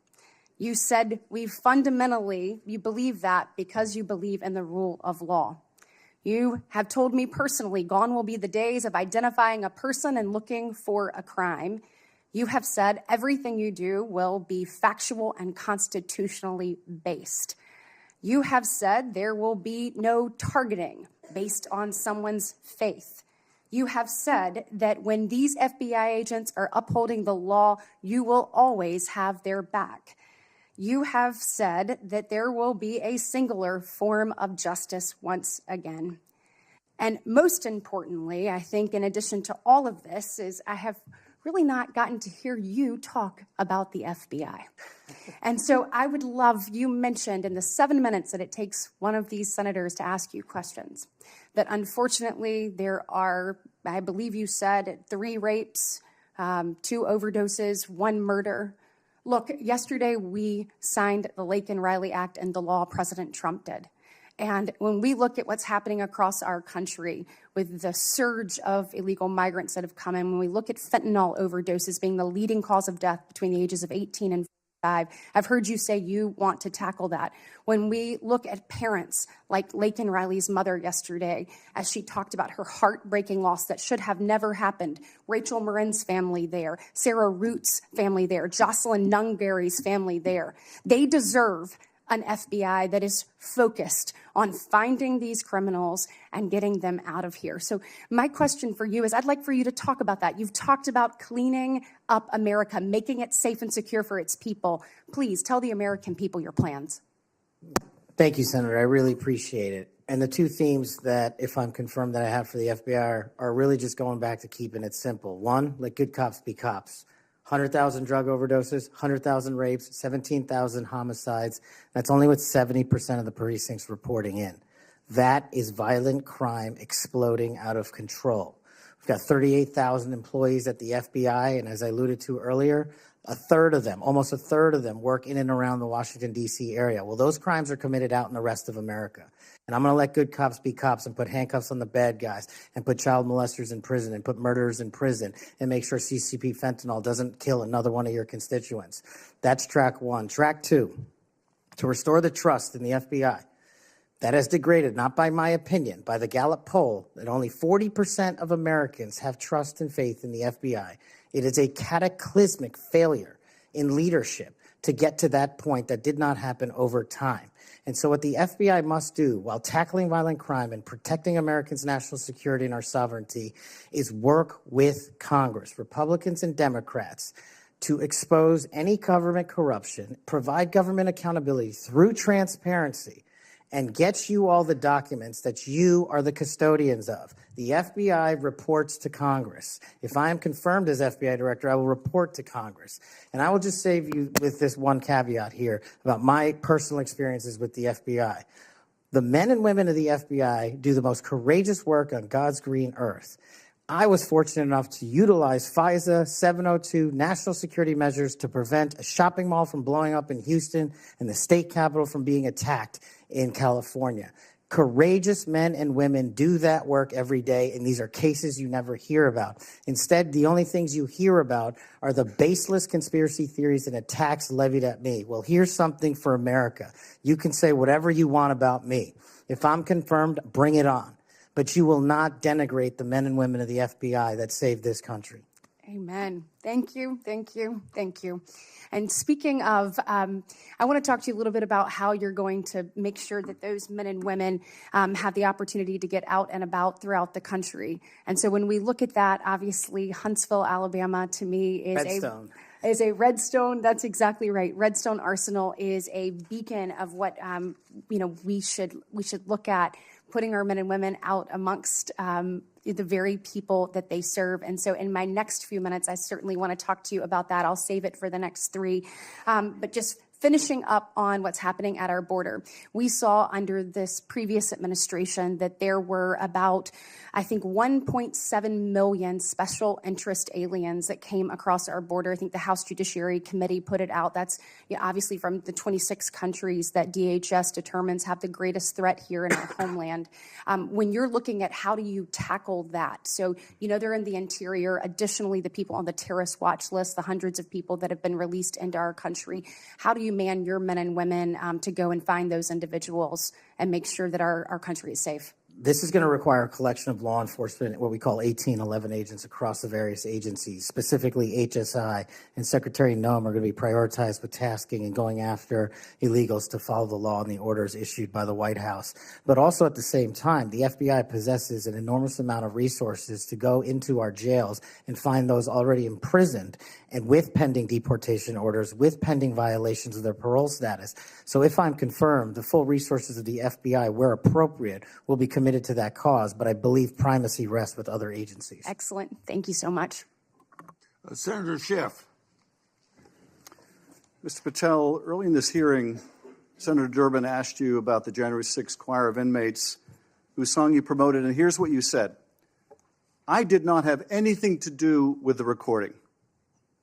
You said you believe that because you believe in the rule of law. You have told me personally, gone will be the days of identifying a person and looking for a crime. You have said everything you do will be factual and constitutionally based. You have said there will be no targeting based on someone's faith. You have said that when these FBI agents are upholding the law, you will always have their back. You have said that there will be a singular form of justice once again. And most importantly, I think in addition to all of this, is I have really not gotten to hear you talk about the FBI. And so I would love, you mentioned in the 7 minutes that it takes one of these senators to ask you questions, that unfortunately there are, I believe you said, 3 rapes, 2 overdoses, 1 murder. Look, yesterday we signed the Laken Riley Act and the law President Trump did. And when we look at what's happening across our country with the surge of illegal migrants that have come in, when we look at fentanyl overdoses being the leading cause of death between the ages of 18 and 45, I've heard you say you want to tackle that. When we look at parents like Laken Riley's mother yesterday, as she talked about her heartbreaking loss that should have never happened, Rachel Marin's family there, Sarah Root's family there, Jocelyn Nungary's family there, they deserve an FBI that is focused on finding these criminals and getting them out of here. So my question for you is, I'd like for you to talk about that. You've talked about cleaning up America, making it safe and secure for its people. Please tell the American people your plans. Thank you, Senator. I really appreciate it. And the 2 themes that, if I'm confirmed, that I have for the FBI are really just going back to keeping it simple. 1, let good cops be cops. 100,000 drug overdoses, 100,000 rapes, 17,000 homicides. That's only with 70% of the precincts reporting in. That is violent crime exploding out of control. We've got 38,000 employees at the FBI, and as I alluded to earlier, almost a third of them work in and around the Washington, D.C. area. Well, those crimes are committed out in the rest of America. And I'm going to let good cops be cops and put handcuffs on the bad guys and put child molesters in prison and put murderers in prison and make sure CCP fentanyl doesn't kill another one of your constituents. That's track 1. Track 2, to restore the trust in the FBI. That has degraded, not by my opinion, by the Gallup poll, that only 40% of Americans have trust and faith in the FBI. It is a cataclysmic failure in leadership to get to that point that did not happen over time. And so what the FBI must do while tackling violent crime and protecting Americans' national security and our sovereignty is work with Congress, Republicans and Democrats, to expose any government corruption, provide government accountability through transparency, and get you all the documents that you are the custodians of. The FBI reports to Congress. If I am confirmed as FBI director, I will report to Congress. And I will just save you with this one caveat here about my personal experiences with the FBI. The men and women of the FBI do the most courageous work on God's green earth. I was fortunate enough to utilize FISA 702 national security measures to prevent a shopping mall from blowing up in Houston and the state capitol from being attacked in California. Courageous men and women do that work every day, and these are cases you never hear about. Instead, the only things you hear about are the baseless conspiracy theories and attacks levied at me. Well, here's something for America. You can say whatever you want about me. If I'm confirmed, bring it on. But you will not denigrate the men and women of the FBI that saved this country. Amen. Thank you, thank you, thank you. And speaking of, I want to talk to you a little bit about how you're going to make sure that those men and women have the opportunity to get out and about throughout the country. And so when we look at that, obviously Huntsville, Alabama, to me is a Redstone. That's exactly right. Redstone Arsenal is a beacon of what we should look at. putting our men and women out amongst the very people that they serve. And so in my next few minutes, I certainly want to talk to you about that. I'll save it for the next three. But just finishing up on what's happening at our border. We saw under this previous administration that there were about, I think, 1.7 million special interest aliens that came across our border. I think the House Judiciary Committee put it out. That's obviously from the 26 countries that DHS determines have the greatest threat here in our homeland. When you're looking at how do you tackle that? So, they're in the interior. Additionally, the people on the terrorist watch list, the hundreds of people that have been released into our country. How do you man your men and women to go and find those individuals and make sure that our country is safe? This is going to require a collection of law enforcement, what we call 1811 agents across the various agencies, specifically HSI and Secretary Noem are going to be prioritized with tasking and going after illegals to follow the law and the orders issued by the White House. But also at the same time, the FBI possesses an enormous amount of resources to go into our jails and find those already imprisoned and with pending deportation orders, with pending violations of their parole status. So if I'm confirmed, the full resources of the FBI, where appropriate, will be committed to that cause, but I believe primacy rests with other agencies. Excellent. Thank you so much. Senator Schiff. Mr. Patel, early in this hearing, Senator Durbin asked you about the January 6th choir of inmates whose song you promoted, and here's what you said. I did not have anything to do with the recording.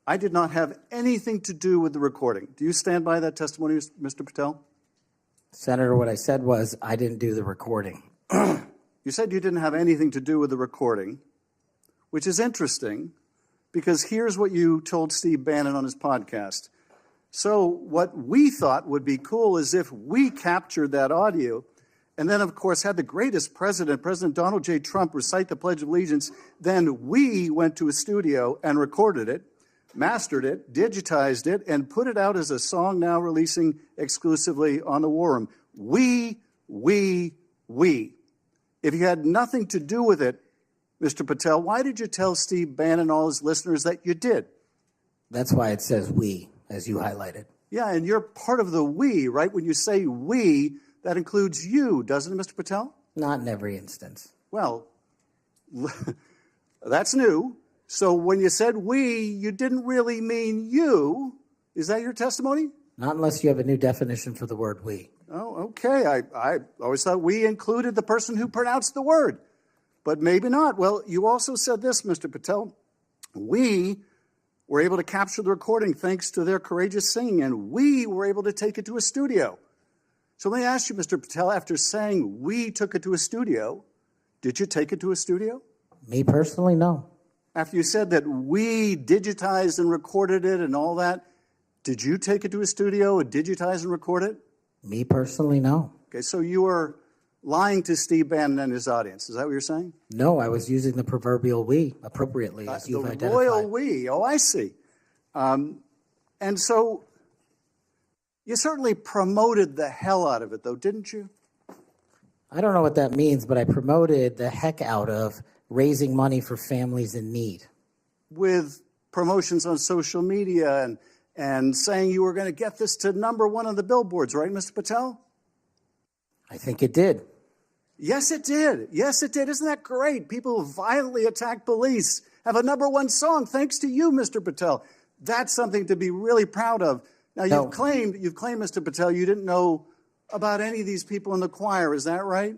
I did not have anything to do with the recording. Do you stand by that testimony, Mr. Patel? Senator, what I said was I didn't do the recording. You said you didn't have anything to do with the recording, which is interesting because here's what you told Steve Bannon on his podcast. So what we thought would be cool is if we captured that audio and then, of course, had the greatest president, President Donald J. Trump, recite the Pledge of Allegiance, then we went to a studio and recorded it, mastered it, digitized it, and put it out as a song now releasing exclusively on the War Room. We. If you had nothing to do with it, Mr. Patel, why did you tell Steve Bannon and all his listeners that you did? That's why it says we, as you highlighted. Yeah, and you're part of the we, right? When you say we, that includes you, doesn't it, Mr. Patel? Not in every instance. Well, that's new. So when you said we, you didn't really mean you. Is that your testimony? Not unless you have a new definition for the word we. Oh, okay. I always thought we included the person who pronounced the word, but maybe not. Well, you also said this, Mr. Patel. We were able to capture the recording thanks to their courageous singing, and we were able to take it to a studio. So let me ask you, Mr. Patel, after saying we took it to a studio, did you take it to a studio? Me personally, no. After you said that we digitized and recorded it and all that, did you take it to a studio and digitize and record it? Me personally, no. Okay, so you were lying to Steve Bannon and his audience. Is that what you're saying? No, I was using the proverbial we appropriately, as you've identified. The royal we. Oh, I see. And so you certainly promoted the hell out of it, though, didn't you? I don't know what that means, but I promoted the heck out of raising money for families in need. With promotions on social media and saying you were going to get this to #1 on the billboards, right, Mr. Patel? I think it did. Yes, it did. Yes, it did. Isn't that great? People who violently attack police have a #1 song thanks to you, Mr. Patel. That's something to be really proud of. Now, you've claimed, Mr. Patel, you didn't know about any of these people in the choir. Is that right?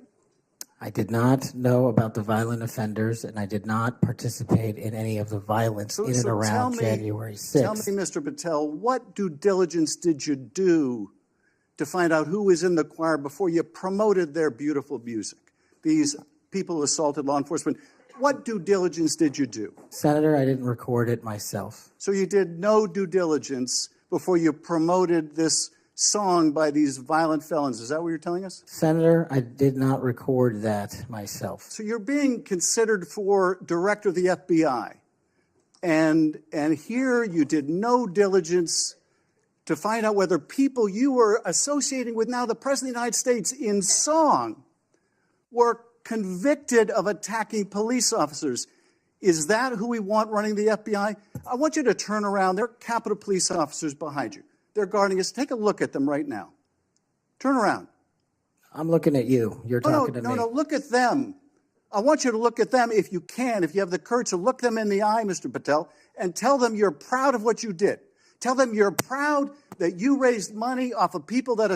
I did not know about the violent offenders, and I did not participate in any of the violence in and around January 6th. Tell me, Mr. Patel, what due diligence did you do to find out who was in the choir before you promoted their beautiful music? These people who assaulted law enforcement. What due diligence did you do? Senator, I didn't record it myself. So you did no due diligence before you promoted this song by these violent felons. Is that what you're telling us? Senator, I did not record that myself. So you're being considered for director of the FBI. And here you did no diligence to find out whether people you were associating with now the President of the United States in song were convicted of attacking police officers. Is that who we want running the FBI? I want you to turn around. There are Capitol Police officers behind you. They're guarding us. Take a look at them right now. Turn around. I'm looking at you. You're talking to me. No, look at them. I want you to look at them if you can, if you have the courage to look them in the eye, Mr. Patel, and tell them you're proud of what you did. Tell them you're proud that you raised money off of people that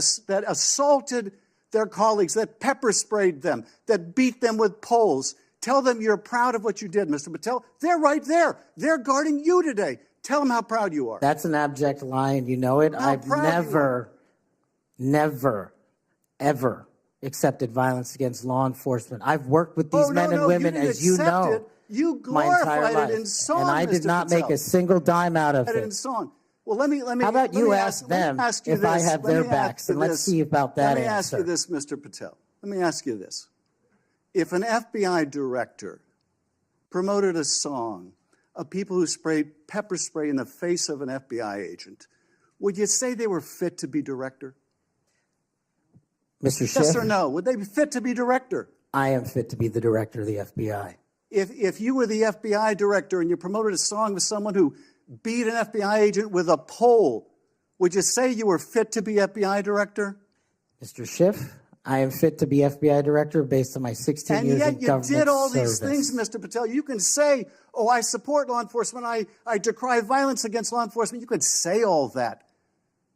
assaulted their colleagues, that pepper sprayed them, that beat them with poles. Tell them you're proud of what you did, Mr. Patel. They're right there. They're guarding you today. Tell them how proud you are. That's an abject lie, and you know it. I've never, ever accepted violence against law enforcement. I've worked with these men and women, as you know, You my entire glorified life, it in song, and I did Mr. not Patel. make a single dime out of It in it. song. Well, let me. How about you ask them if I have their backs, and let's see about that answer. Let me ask answer. you this, Mr. Patel. Let me ask you this. If an FBI director promoted a song of people who sprayed pepper spray in the face of an FBI agent, would you say they were fit to be director? Mr. Schiff, Yes or no? Would they be fit to be director? I am fit to be the director of the FBI. If you were the FBI director and you promoted a song with someone who beat an FBI agent with a pole, would you say you were fit to be FBI director? Mr. Schiff, I am fit to be FBI director based on my 16 And years yet in you government did all service. these things, Mr. Patel. You can say, oh, I support law enforcement. I decry violence against law enforcement. You can say all that.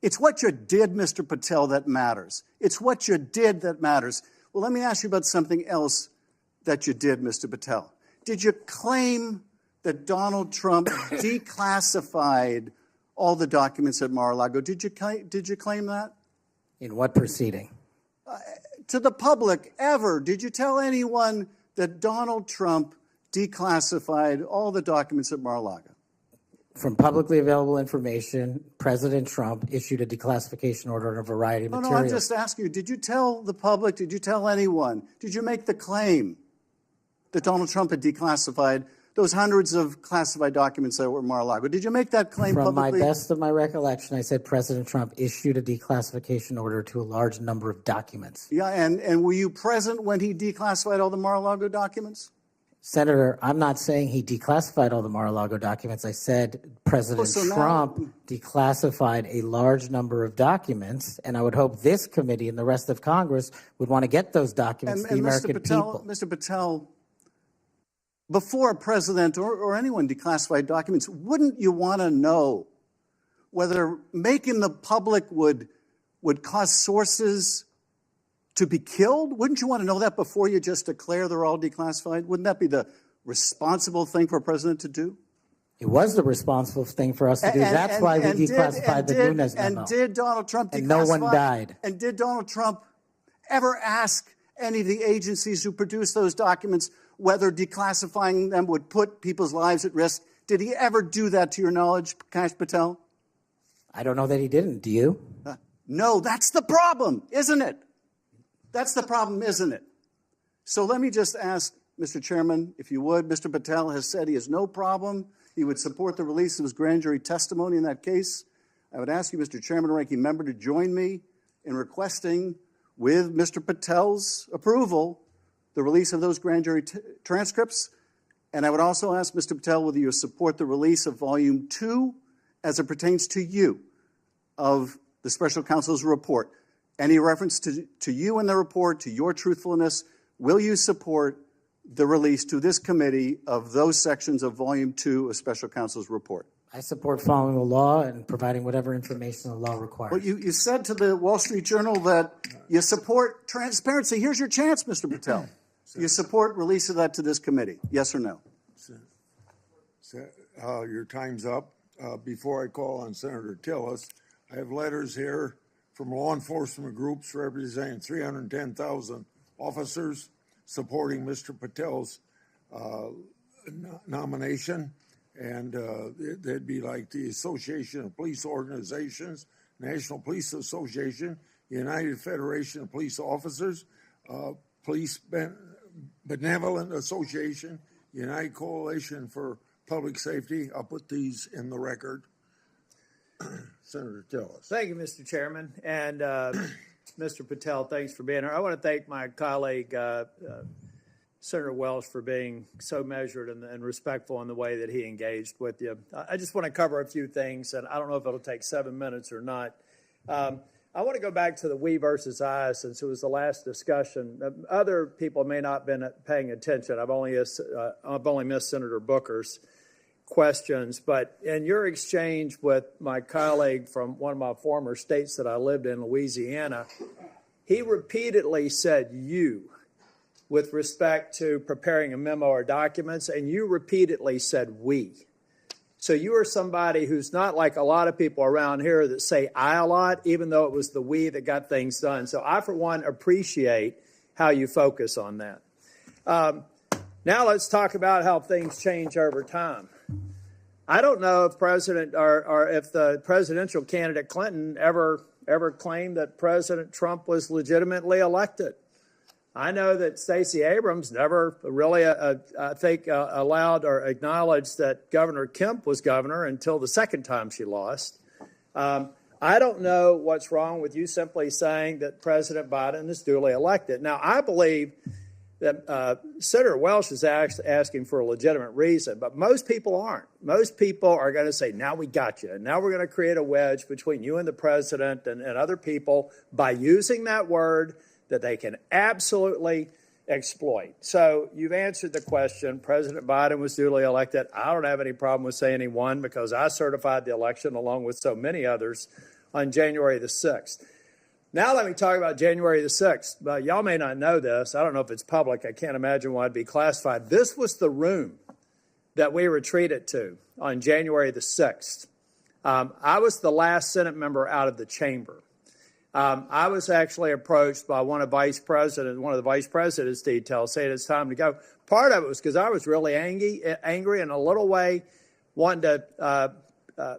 It's what you did, Mr. Patel, that matters. It's what you did that matters. Well, let me ask you about something else that you did, Mr. Patel. Did you claim that Donald Trump declassified all the documents at Mar-a-Lago? Did you claim that? In what proceeding? To the public, ever, did you tell anyone that Donald Trump declassified all the documents at Mar-a-Lago? From publicly available information, President Trump issued a declassification order on a variety of materials. No, I'm just asking you, did you tell the public, did you tell anyone, did you make the claim that Donald Trump had declassified those hundreds of classified documents that were at Mar-a-Lago? Did you make that claim From publicly? my best of my recollection, I said President Trump issued a declassification order to a large number of documents. Yeah, and were you present when he declassified all the Mar-a-Lago documents? Senator, I'm not saying he declassified all the Mar-a-Lago documents. I said President Trump declassified a large number of documents, and I would hope this committee and the rest of Congress would want to get those documents to the American people. Mr. Patel, before a president or anyone declassified documents, wouldn't you want to know whether making the public would cause sources to be killed? Wouldn't you want to know that before you just declare they're all declassified? Wouldn't that be the responsible thing for a president to do? It was the responsible thing for us to do. That's why we declassified the Nunes memo. And did Donald Trump declassify? And no one died. And did Donald Trump ever ask any of the agencies who produced those documents whether declassifying them would put people's lives at risk? Did he ever do that to your knowledge, Kash Patel? I don't know that he didn't. Do you? No, that's the problem, isn't it? That's the problem, isn't it? So let me just ask, Mr. Chairman, if you would, Mr. Patel has said he has no problem. He would support the release of his grand jury testimony in that case. I would ask you, Mr. Chairman, ranking member, to join me in requesting, with Mr. Patel's approval, the release of those grand jury transcripts. And I would also ask Mr. Patel whether you support the release of Volume 2 as it pertains to you of the special counsel's report. Any reference to you in the report, to your truthfulness, will you support the release to this committee of those sections of Volume 2 of special counsel's report? I support following the law and providing whatever information the law requires. Well, you said to the Wall Street Journal that you support transparency. Here's your chance, Mr. Patel. You support release of that to this committee, yes or no? Your time's up. Before I call on Senator Tillis, I have letters here from law enforcement groups representing 310,000 officers supporting Mr. Patel's nomination. And they'd be like the Association of Police Organizations, National Police Association, United Federation of Police Officers, Police Benevolent Association, United Coalition for Public Safety. I'll put these in the record. Senator Tillis. Thank you, Mr. Chairman. And Mr. Patel, thanks for being here. I want to thank my colleague, Senator Welch, for being so measured and respectful in the way that he engaged with you. I just want to cover a few things, and I don't know if it'll take 7 minutes or not. I want to go back to the we versus I, since it was the last discussion. Other people may not have been paying attention. I've only missed Senator Booker's questions, but in your exchange with my colleague from one of my former states that I lived in, Louisiana, he repeatedly said you with respect to preparing a memo or documents, and you repeatedly said we. So you are somebody who's not like a lot of people around here that say I a lot, even though it was the we that got things done. So I, for one, appreciate how you focus on that. Now let's talk about how things change over time. I don't know if President or if the presidential candidate Clinton ever claimed that President Trump was legitimately elected. I know that Stacey Abrams never really, I think, allowed or acknowledged that Governor Kemp was governor until the second time she lost. I don't know what's wrong with you simply saying that President Biden is duly elected. Now, I believe that Senator Welch is asking for a legitimate reason, but most people aren't. Most people are going to say, now we got you, and now we're going to create a wedge between you and the president and other people by using that word that they can absolutely exploit. So you've answered the question. President Biden was duly elected. I don't have any problem with saying he won because I certified the election along with so many others on January the 6th. Now let me talk about January the 6th. But y'all may not know this. I don't know if it's public. I can't imagine why it'd be classified. This was the room that we retreated to on January the 6th. I was the last Senate member out of the chamber. I was actually approached by one of the vice president's details saying it's time to go. Part of it was because I was really angry and a little way wanting to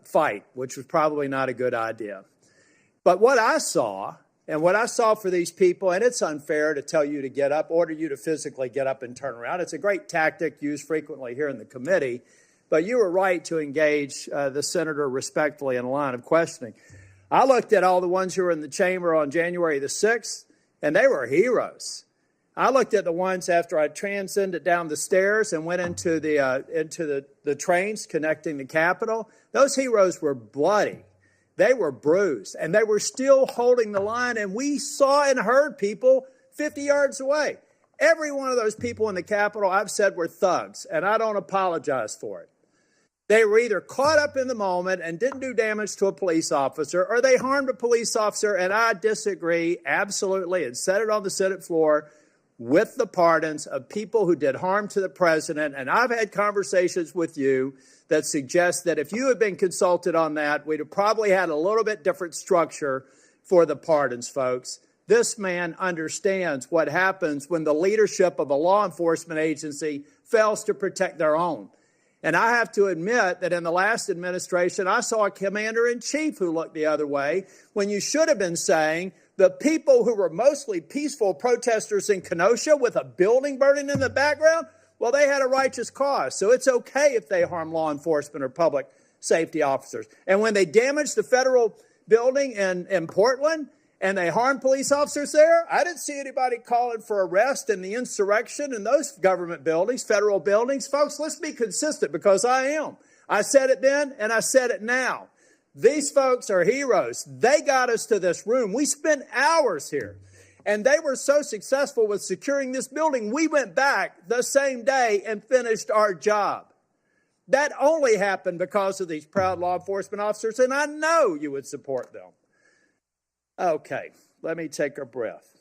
fight, which was probably not a good idea. But what I saw, and what I saw for these people, and it's unfair to tell you to get up, order you to physically get up and turn around. It's a great tactic used frequently here in the committee, but you were right to engage the senator respectfully in a line of questioning. I looked at all the ones who were in the chamber on January the 6th, and they were heroes. I looked at the ones after I transcended down the stairs and went into the trains connecting the Capitol. Those heroes were bloody. They were bruised, and they were still holding the line, and we saw and heard people 50 yards away. Every one of those people in the Capitol, I've said, were thugs, and I don't apologize for it. They were either caught up in the moment and didn't do damage to a police officer, or they harmed a police officer, and I disagree absolutely and said it on the Senate floor with the pardons of people who did harm to the president. And I've had conversations with you that suggest that if you had been consulted on that, we'd have probably had a little bit different structure for the pardons, folks. This man understands what happens when the leadership of a law enforcement agency fails to protect their own. And I have to admit that in the last administration, I saw a commander-in-chief who looked the other way when you should have been saying the people who were mostly peaceful protesters in Kenosha with a building burning in the background, well, they had a righteous cause. So it's okay if they harm law enforcement or public safety officers. And when they damaged the federal building in Portland and they harmed police officers there, I didn't see anybody calling for arrest in the insurrection in those government buildings, federal buildings. Folks, let's be consistent because I am. I said it then and I said it now. These folks are heroes. They got us to this room. We spent hours here. And they were so successful with securing this building, we went back the same day and finished our job. That only happened because of these proud law enforcement officers, and I know you would support them. Okay, let me take a breath.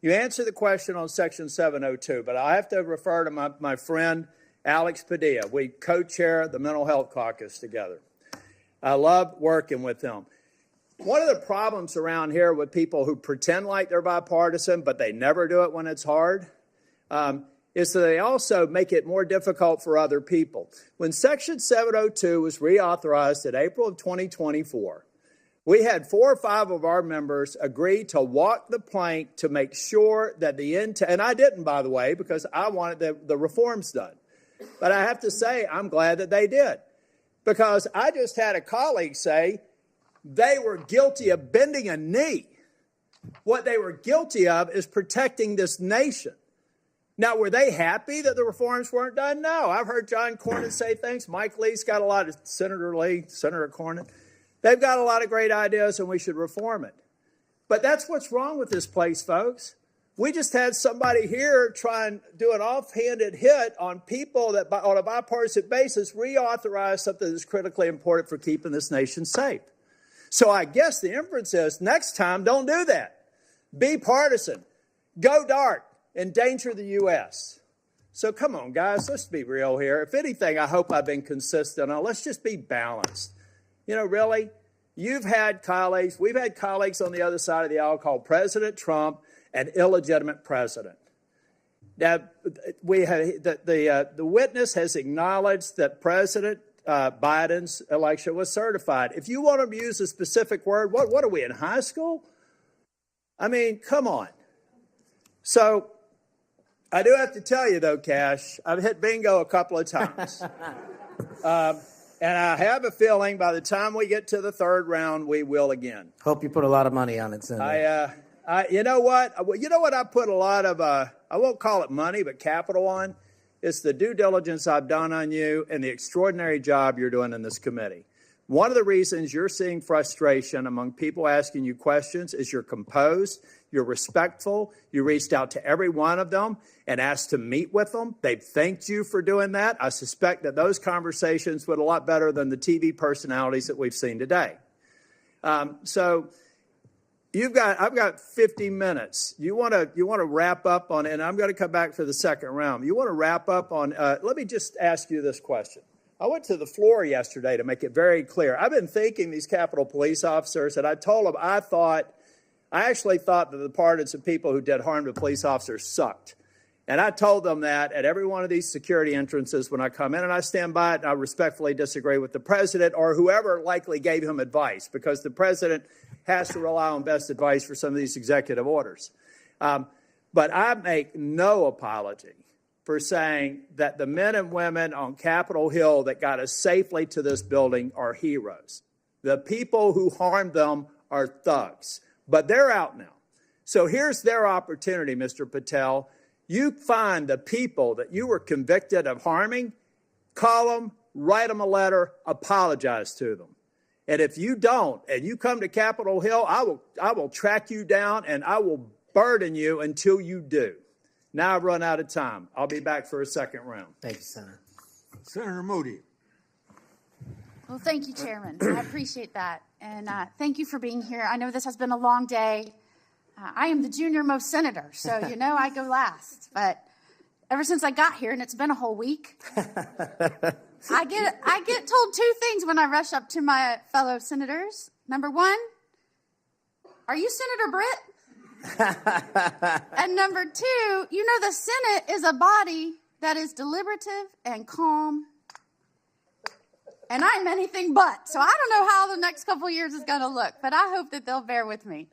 You answered the question on Section 702, but I have to refer to my friend Alex Padilla. We co-chair the Mental Health Caucus together. I love working with him. One of the problems around here with people who pretend like they're bipartisan, but they never do it when it's hard, is that they also make it more difficult for other people. When Section 702 was reauthorized in April of 2024, we had 4 or 5 of our members agree to walk the plank to make sure that and I didn't, by the way, because I wanted the reforms done. But I have to say, I'm glad that they did, because I just had a colleague say they were guilty of bending a knee. What they were guilty of is protecting this nation. Now, were they happy that the reforms weren't done? No. I've heard John Cornyn say things. Mike Lee's got a lot of Senator Cornyn. They've got a lot of great ideas, and we should reform it. But that's what's wrong with this place, folks. We just had somebody here try and do an offhanded hit on people that, on a bipartisan basis, reauthorize something that's critically important for keeping this nation safe. So I guess the inference is next time, don't do that. Be partisan. Go dark. Endanger the U.S. So come on, guys, let's be real here. If anything, I hope I've been consistent on. Let's just be balanced. You know, really, we've had colleagues on the other side of the aisle call President Trump an illegitimate president. Now, the witness has acknowledged that President Biden's election was certified. If you want to use a specific word, what are we, in high school? I mean, come on. So I do have to tell you, though, Cash, I've hit bingo a couple of times. And I have a feeling by the time we get to the third round, we will again. Hope you put a lot of money on it, Senator. You know what? I put a lot of, I won't call it money, but capital on? It's the due diligence I've done on you and the extraordinary job you're doing in this committee. One of the reasons you're seeing frustration among people asking you questions is you're composed, you're respectful, you reached out to every one of them and asked to meet with them. They've thanked you for doing that. I suspect that those conversations went a lot better than the TV personalities that we've seen today. I've got 50 minutes. You want to wrap up on, and I'm going to come back for the second round. You want to wrap up on, let me just ask you this question. I went to the floor yesterday to make it very clear. I've been thanking these Capitol Police officers, and I told them I actually thought that the pardons of people who did harm to police officers sucked. And I told them that at every one of these security entrances when I come in, and I stand by it, and I respectfully disagree with the president or whoever likely gave him advice, because the president has to rely on best advice for some of these executive orders. But I make no apology for saying that the men and women on Capitol Hill that got us safely to this building are heroes. The people who harmed them are thugs, but they're out now. So here's their opportunity, Mr. Patel. You find the people that you were convicted of harming, call them, write them a letter, apologize to them. And if you don't, and you come to Capitol Hill, I will track you down and I will burden you until you do. Now I've run out of time. I'll be back for a second round. Thank you, Senator. Senator Moody. Well, thank you, Chairman. I appreciate that. And thank you for being here. I know this has been a long day. I am the junior most senator, so you know I go last. But ever since I got here, and it's been a whole week, I get told two things when I rush up to my fellow senators. Number one, are you Senator Britt? And number two, you know the Senate is a body that is deliberative and calm. And I'm anything but. So I don't know how the next couple of years is going to look, but I hope that they'll bear with me.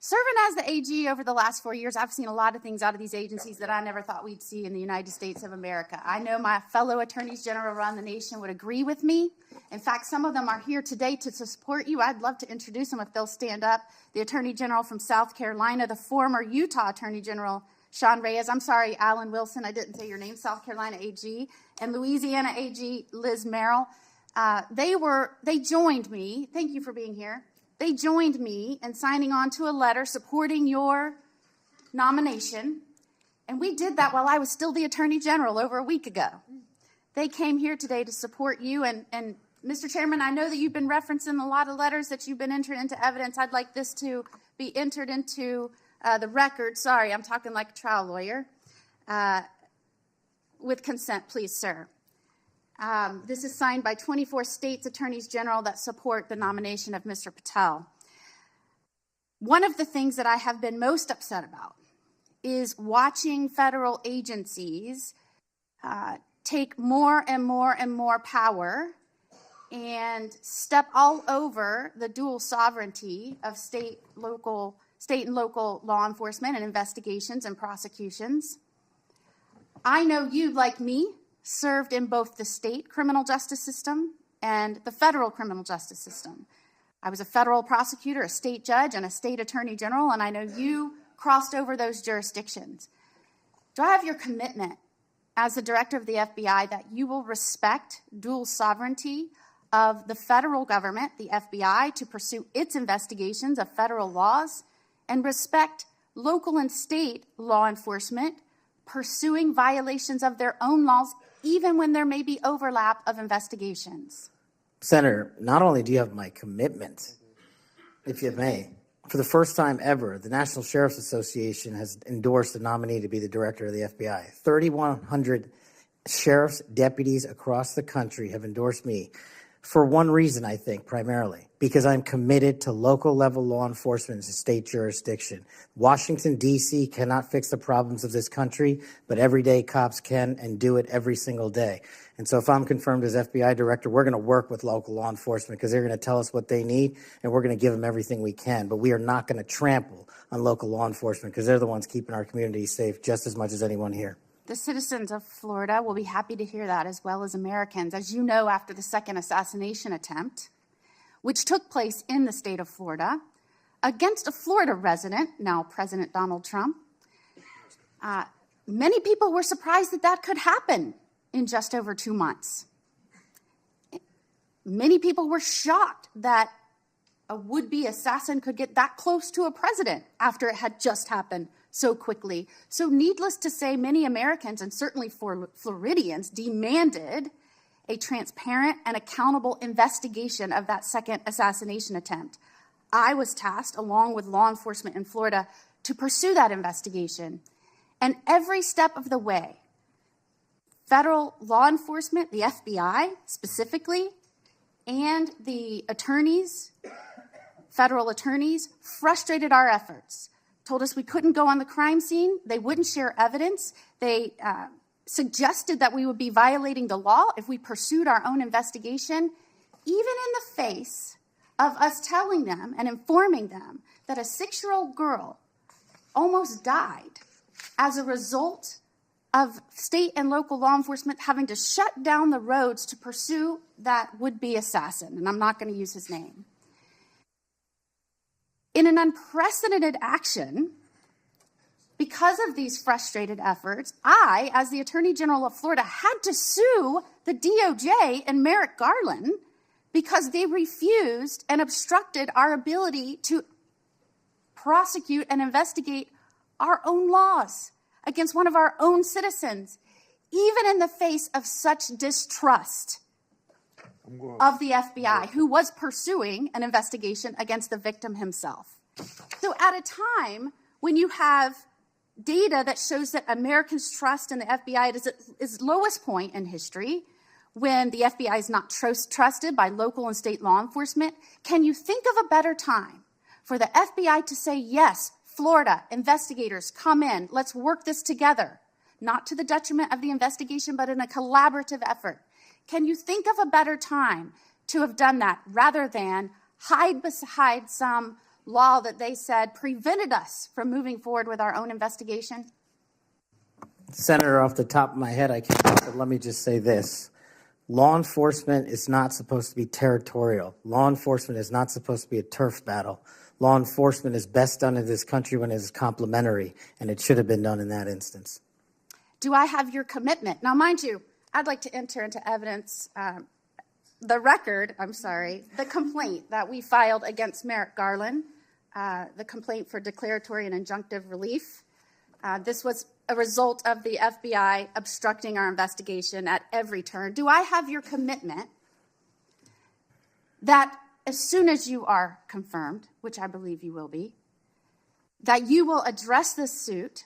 Serving as the AG over the last 4 years, I've seen a lot of things out of these agencies that I never thought we'd see in the United States of America. I know my fellow attorneys general around the nation would agree with me. In fact, some of them are here today to support you. I'd love to introduce them if they'll stand up. The Attorney General from South Carolina, the former Utah Attorney General, Sean Reyes. I'm sorry, Alan Wilson, I didn't say your name, South Carolina AG. And Louisiana AG, Liz Merrill. They joined me. Thank you for being here. They joined me in signing on to a letter supporting your nomination. And we did that while I was still the Attorney General over a week ago. They came here today to support you. And Mr. Chairman, I know that you've been referencing a lot of letters that you've been entered into evidence. I'd like this to be entered into the record. Sorry, I'm talking like a trial lawyer. With consent, please, sir. This is signed by 24 states' attorneys general that support the nomination of Mr. Patel. One of the things that I have been most upset about is watching federal agencies take more and more and more power and step all over the dual sovereignty of state and local law enforcement and investigations and prosecutions. I know you, like me, served in both the state criminal justice system and the federal criminal justice system. I was a federal prosecutor, a state judge, and a state attorney general, and I know you crossed over those jurisdictions. Do I have your commitment as the director of the FBI that you will respect dual sovereignty of the federal government, the FBI, to pursue its investigations of federal laws and respect local and state law enforcement pursuing violations of their own laws, even when there may be overlap of investigations. Senator, not only do you have my commitment, if you may, for the first time ever, the National Sheriff's Association has endorsed a nominee to be the director of the FBI. 3,100 sheriffs, deputies across the country have endorsed me for one reason, I think, primarily, because I'm committed to local level law enforcement and state jurisdiction. Washington, D.C. cannot fix the problems of this country, but everyday cops can and do it every single day. And so if I'm confirmed as FBI director, we're going to work with local law enforcement because they're going to tell us what they need, and we're going to give them everything we can. But we are not going to trample on local law enforcement because they're the ones keeping our communities safe just as much as anyone here. The citizens of Florida will be happy to hear that, as well as Americans. As you know, after the second assassination attempt, which took place in the state of Florida, against a Florida resident, now President Donald Trump, many people were surprised that that could happen in just over 2 months. Many people were shocked that a would-be assassin could get that close to a president after it had just happened so quickly. So needless to say, many Americans, and certainly Floridians, demanded a transparent and accountable investigation of that second assassination attempt. I was tasked, along with law enforcement in Florida, to pursue that investigation. And every step of the way, federal law enforcement, the FBI specifically, and the attorneys, federal attorneys, frustrated our efforts, told us we couldn't go on the crime scene. They wouldn't share evidence. They suggested that we would be violating the law if we pursued our own investigation, even in the face of us telling them and informing them that a 6-year-old girl almost died as a result of state and local law enforcement having to shut down the roads to pursue that would-be assassin. And I'm not going to use his name. In an unprecedented action, because of these frustrated efforts, I, as the Attorney General of Florida, had to sue the DOJ and Merrick Garland because they refused and obstructed our ability to prosecute and investigate our own laws against one of our own citizens, even in the face of such distrust of the FBI, who was pursuing an investigation against the victim himself. So at a time when you have data that shows that Americans' trust in the FBI is at its lowest point in history, when the FBI is not trusted by local and state law enforcement, can you think of a better time for the FBI to say, yes, Florida, investigators, come in, let's work this together, not to the detriment of the investigation, but in a collaborative effort? Can you think of a better time to have done that rather than hide beside some law that they said prevented us from moving forward with our own investigation? Senator, off the top of my head, I can't, but let me just say this. Law enforcement is not supposed to be territorial. Law enforcement is not supposed to be a turf battle. Law enforcement is best done in this country when it is complementary, and it should have been done in that instance. Do I have your commitment? Now, mind you, I'd like to enter into evidence the complaint that we filed against Merrick Garland, the complaint for declaratory and injunctive relief. This was a result of the FBI obstructing our investigation at every turn. Do I have your commitment that as soon as you are confirmed, which I believe you will be, that you will address this suit,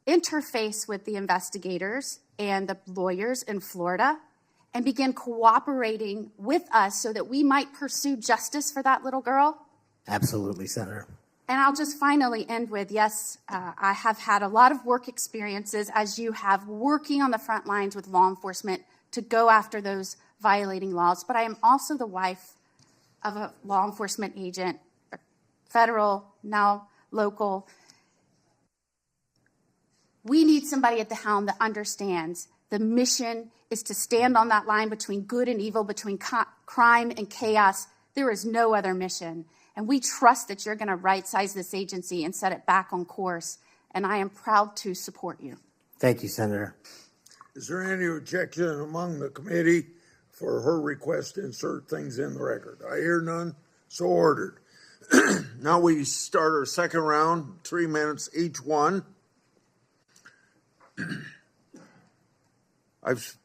interface with the investigators and the lawyers in Florida, and begin cooperating with us so that we might pursue justice for that little girl? Absolutely, Senator. And I'll just finally end with, yes, I have had a lot of work experiences, as you have, working on the front lines with law enforcement to go after those violating laws, but I am also the wife of a law enforcement agent, federal, now local. We need somebody at the helm that understands the mission is to stand on that line between good and evil, between crime and chaos. There is no other mission. And we trust that you're going to right-size this agency and set it back on course. And I am proud to support you. Thank you, Senator. Is there any objection among the committee for her request to insert things in the record? I hear none, so ordered. Now we start our second round, 3 minutes each one. I've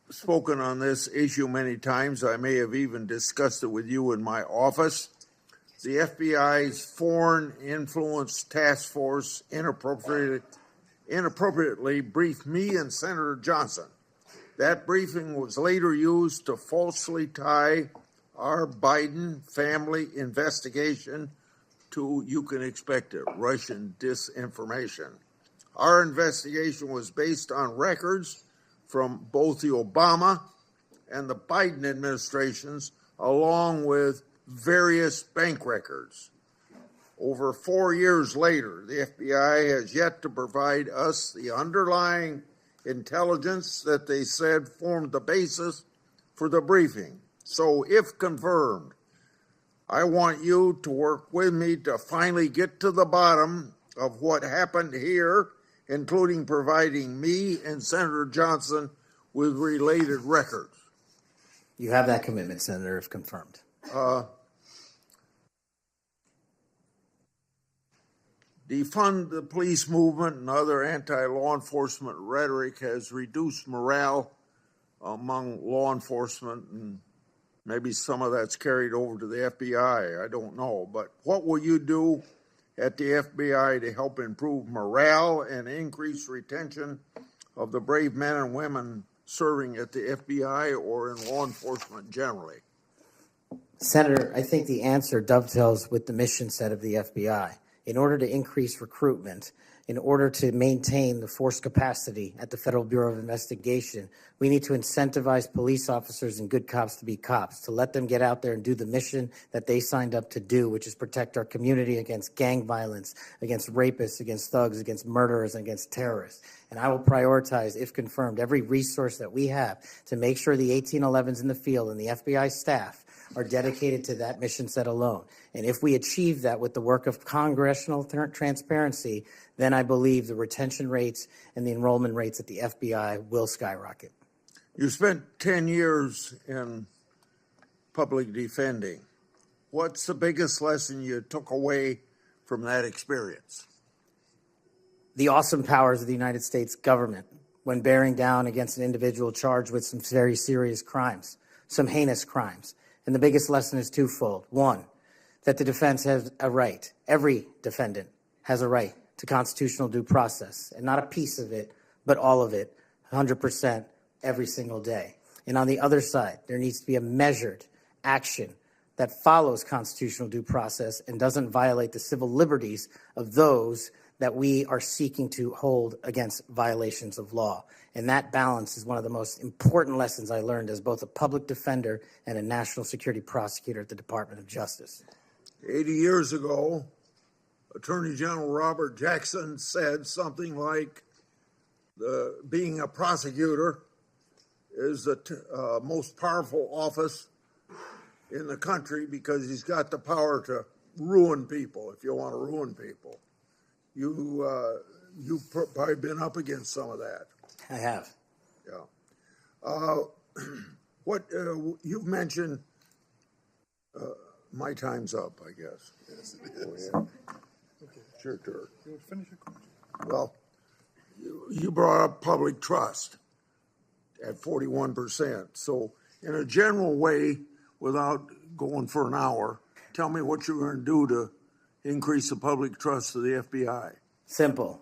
spoken on this issue many times. I may have even discussed it with you in my office. The FBI's Foreign Influence Task Force inappropriately briefed me and Senator Johnson. That briefing was later used to falsely tie our Biden family investigation to, you can expect it, Russian disinformation. Our investigation was based on records from both the Obama and the Biden administrations, along with various bank records. Over 4 years later, the FBI has yet to provide us the underlying intelligence that they said formed the basis for the briefing. So, if confirmed, I want you to work with me to finally get to the bottom of what happened here, including providing me and Senator Johnson with related records. You have that commitment, Senator, if confirmed. Defund the police movement and other anti-law enforcement rhetoric has reduced morale among law enforcement, and maybe some of that's carried over to the FBI. I don't know. But what will you do at the FBI to help improve morale and increase retention of the brave men and women serving at the FBI or in law enforcement generally? Senator, I think the answer dovetails with the mission set of the FBI. In order to increase recruitment, in order to maintain the force capacity at the Federal Bureau of Investigation, we need to incentivize police officers and good cops to be cops, to let them get out there and do the mission that they signed up to do, which is protect our community against gang violence, against rapists, against thugs, against murderers, and against terrorists. And I will prioritize, if confirmed, every resource that we have to make sure the 1811s in the field and the FBI staff are dedicated to that mission set alone. And if we achieve that with the work of congressional transparency, then I believe the retention rates and the enrollment rates at the FBI will skyrocket. You spent 10 years in public defending. What's the biggest lesson you took away from that experience? The awesome powers of the United States government when bearing down against an individual charged with some very serious crimes, some heinous crimes. And the biggest lesson is twofold. One, that the defense has a right, every defendant has a right to constitutional due process, and not a piece of it, but all of it, 100% every single day. And on the other side, there needs to be a measured action that follows constitutional due process and doesn't violate the civil liberties of those that we are seeking to hold against violations of law. And that balance is one of the most important lessons I learned as both a public defender and a national security prosecutor at the Department of Justice. 80 years ago, Attorney General Robert Jackson said something like, being a prosecutor is the most powerful office in the country because he's got the power to ruin people if you want to ruin people. You've probably been up against some of that. I have. Yeah. What you've mentioned, my time's up, I guess. Yes, it Oh, is. yeah. Okay, it's your turn. You finish your question. Well, you brought up public trust at 41%. So in a general way, without going for an hour, tell me what you're going to do to increase the public trust of the FBI. Simple.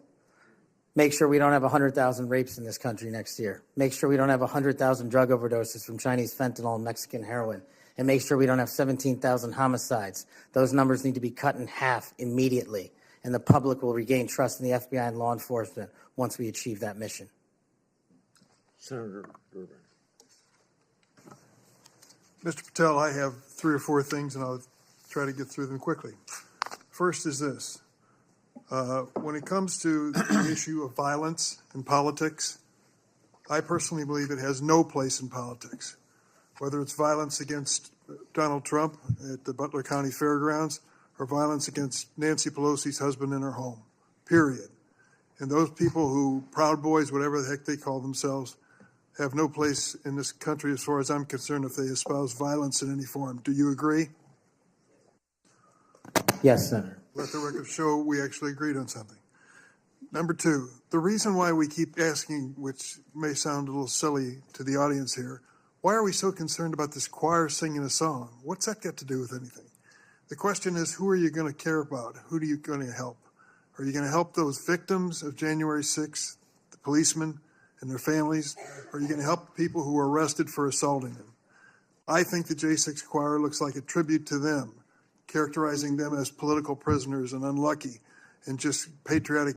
Make sure we don't have 100,000 rapes in this country next year. Make sure we don't have 100,000 drug overdoses from Chinese fentanyl and Mexican heroin. And make sure we don't have 17,000 homicides. Those numbers need to be cut in half immediately. And the public will regain trust in the FBI and law enforcement once we achieve that mission. Senator Durbin. Mr. Patel, I have 3 or 4 things, and I'll try to get through them quickly. First is this. When it comes to the issue of violence in politics, I personally believe it has no place in politics. Whether it's violence against Donald Trump at the Butler County Fairgrounds or violence against Nancy Pelosi's husband in her home, period. And those people who, Proud Boys, whatever the heck they call themselves, have no place in this country as far as I'm concerned if they espouse violence in any form. Do you agree? Yes, Senator. Let the record show we actually agreed on something. Number two, the reason why we keep asking, which may sound a little silly to the audience here, why are we so concerned about this choir singing a song? What's that got to do with anything? The question is, who are you going to care about? Who are you going to help? Are you going to help those victims of January 6th, the policemen and their families? Or are you going to help people who were arrested for assaulting them? I think the J6 choir looks like a tribute to them, characterizing them as political prisoners and unlucky and just patriotic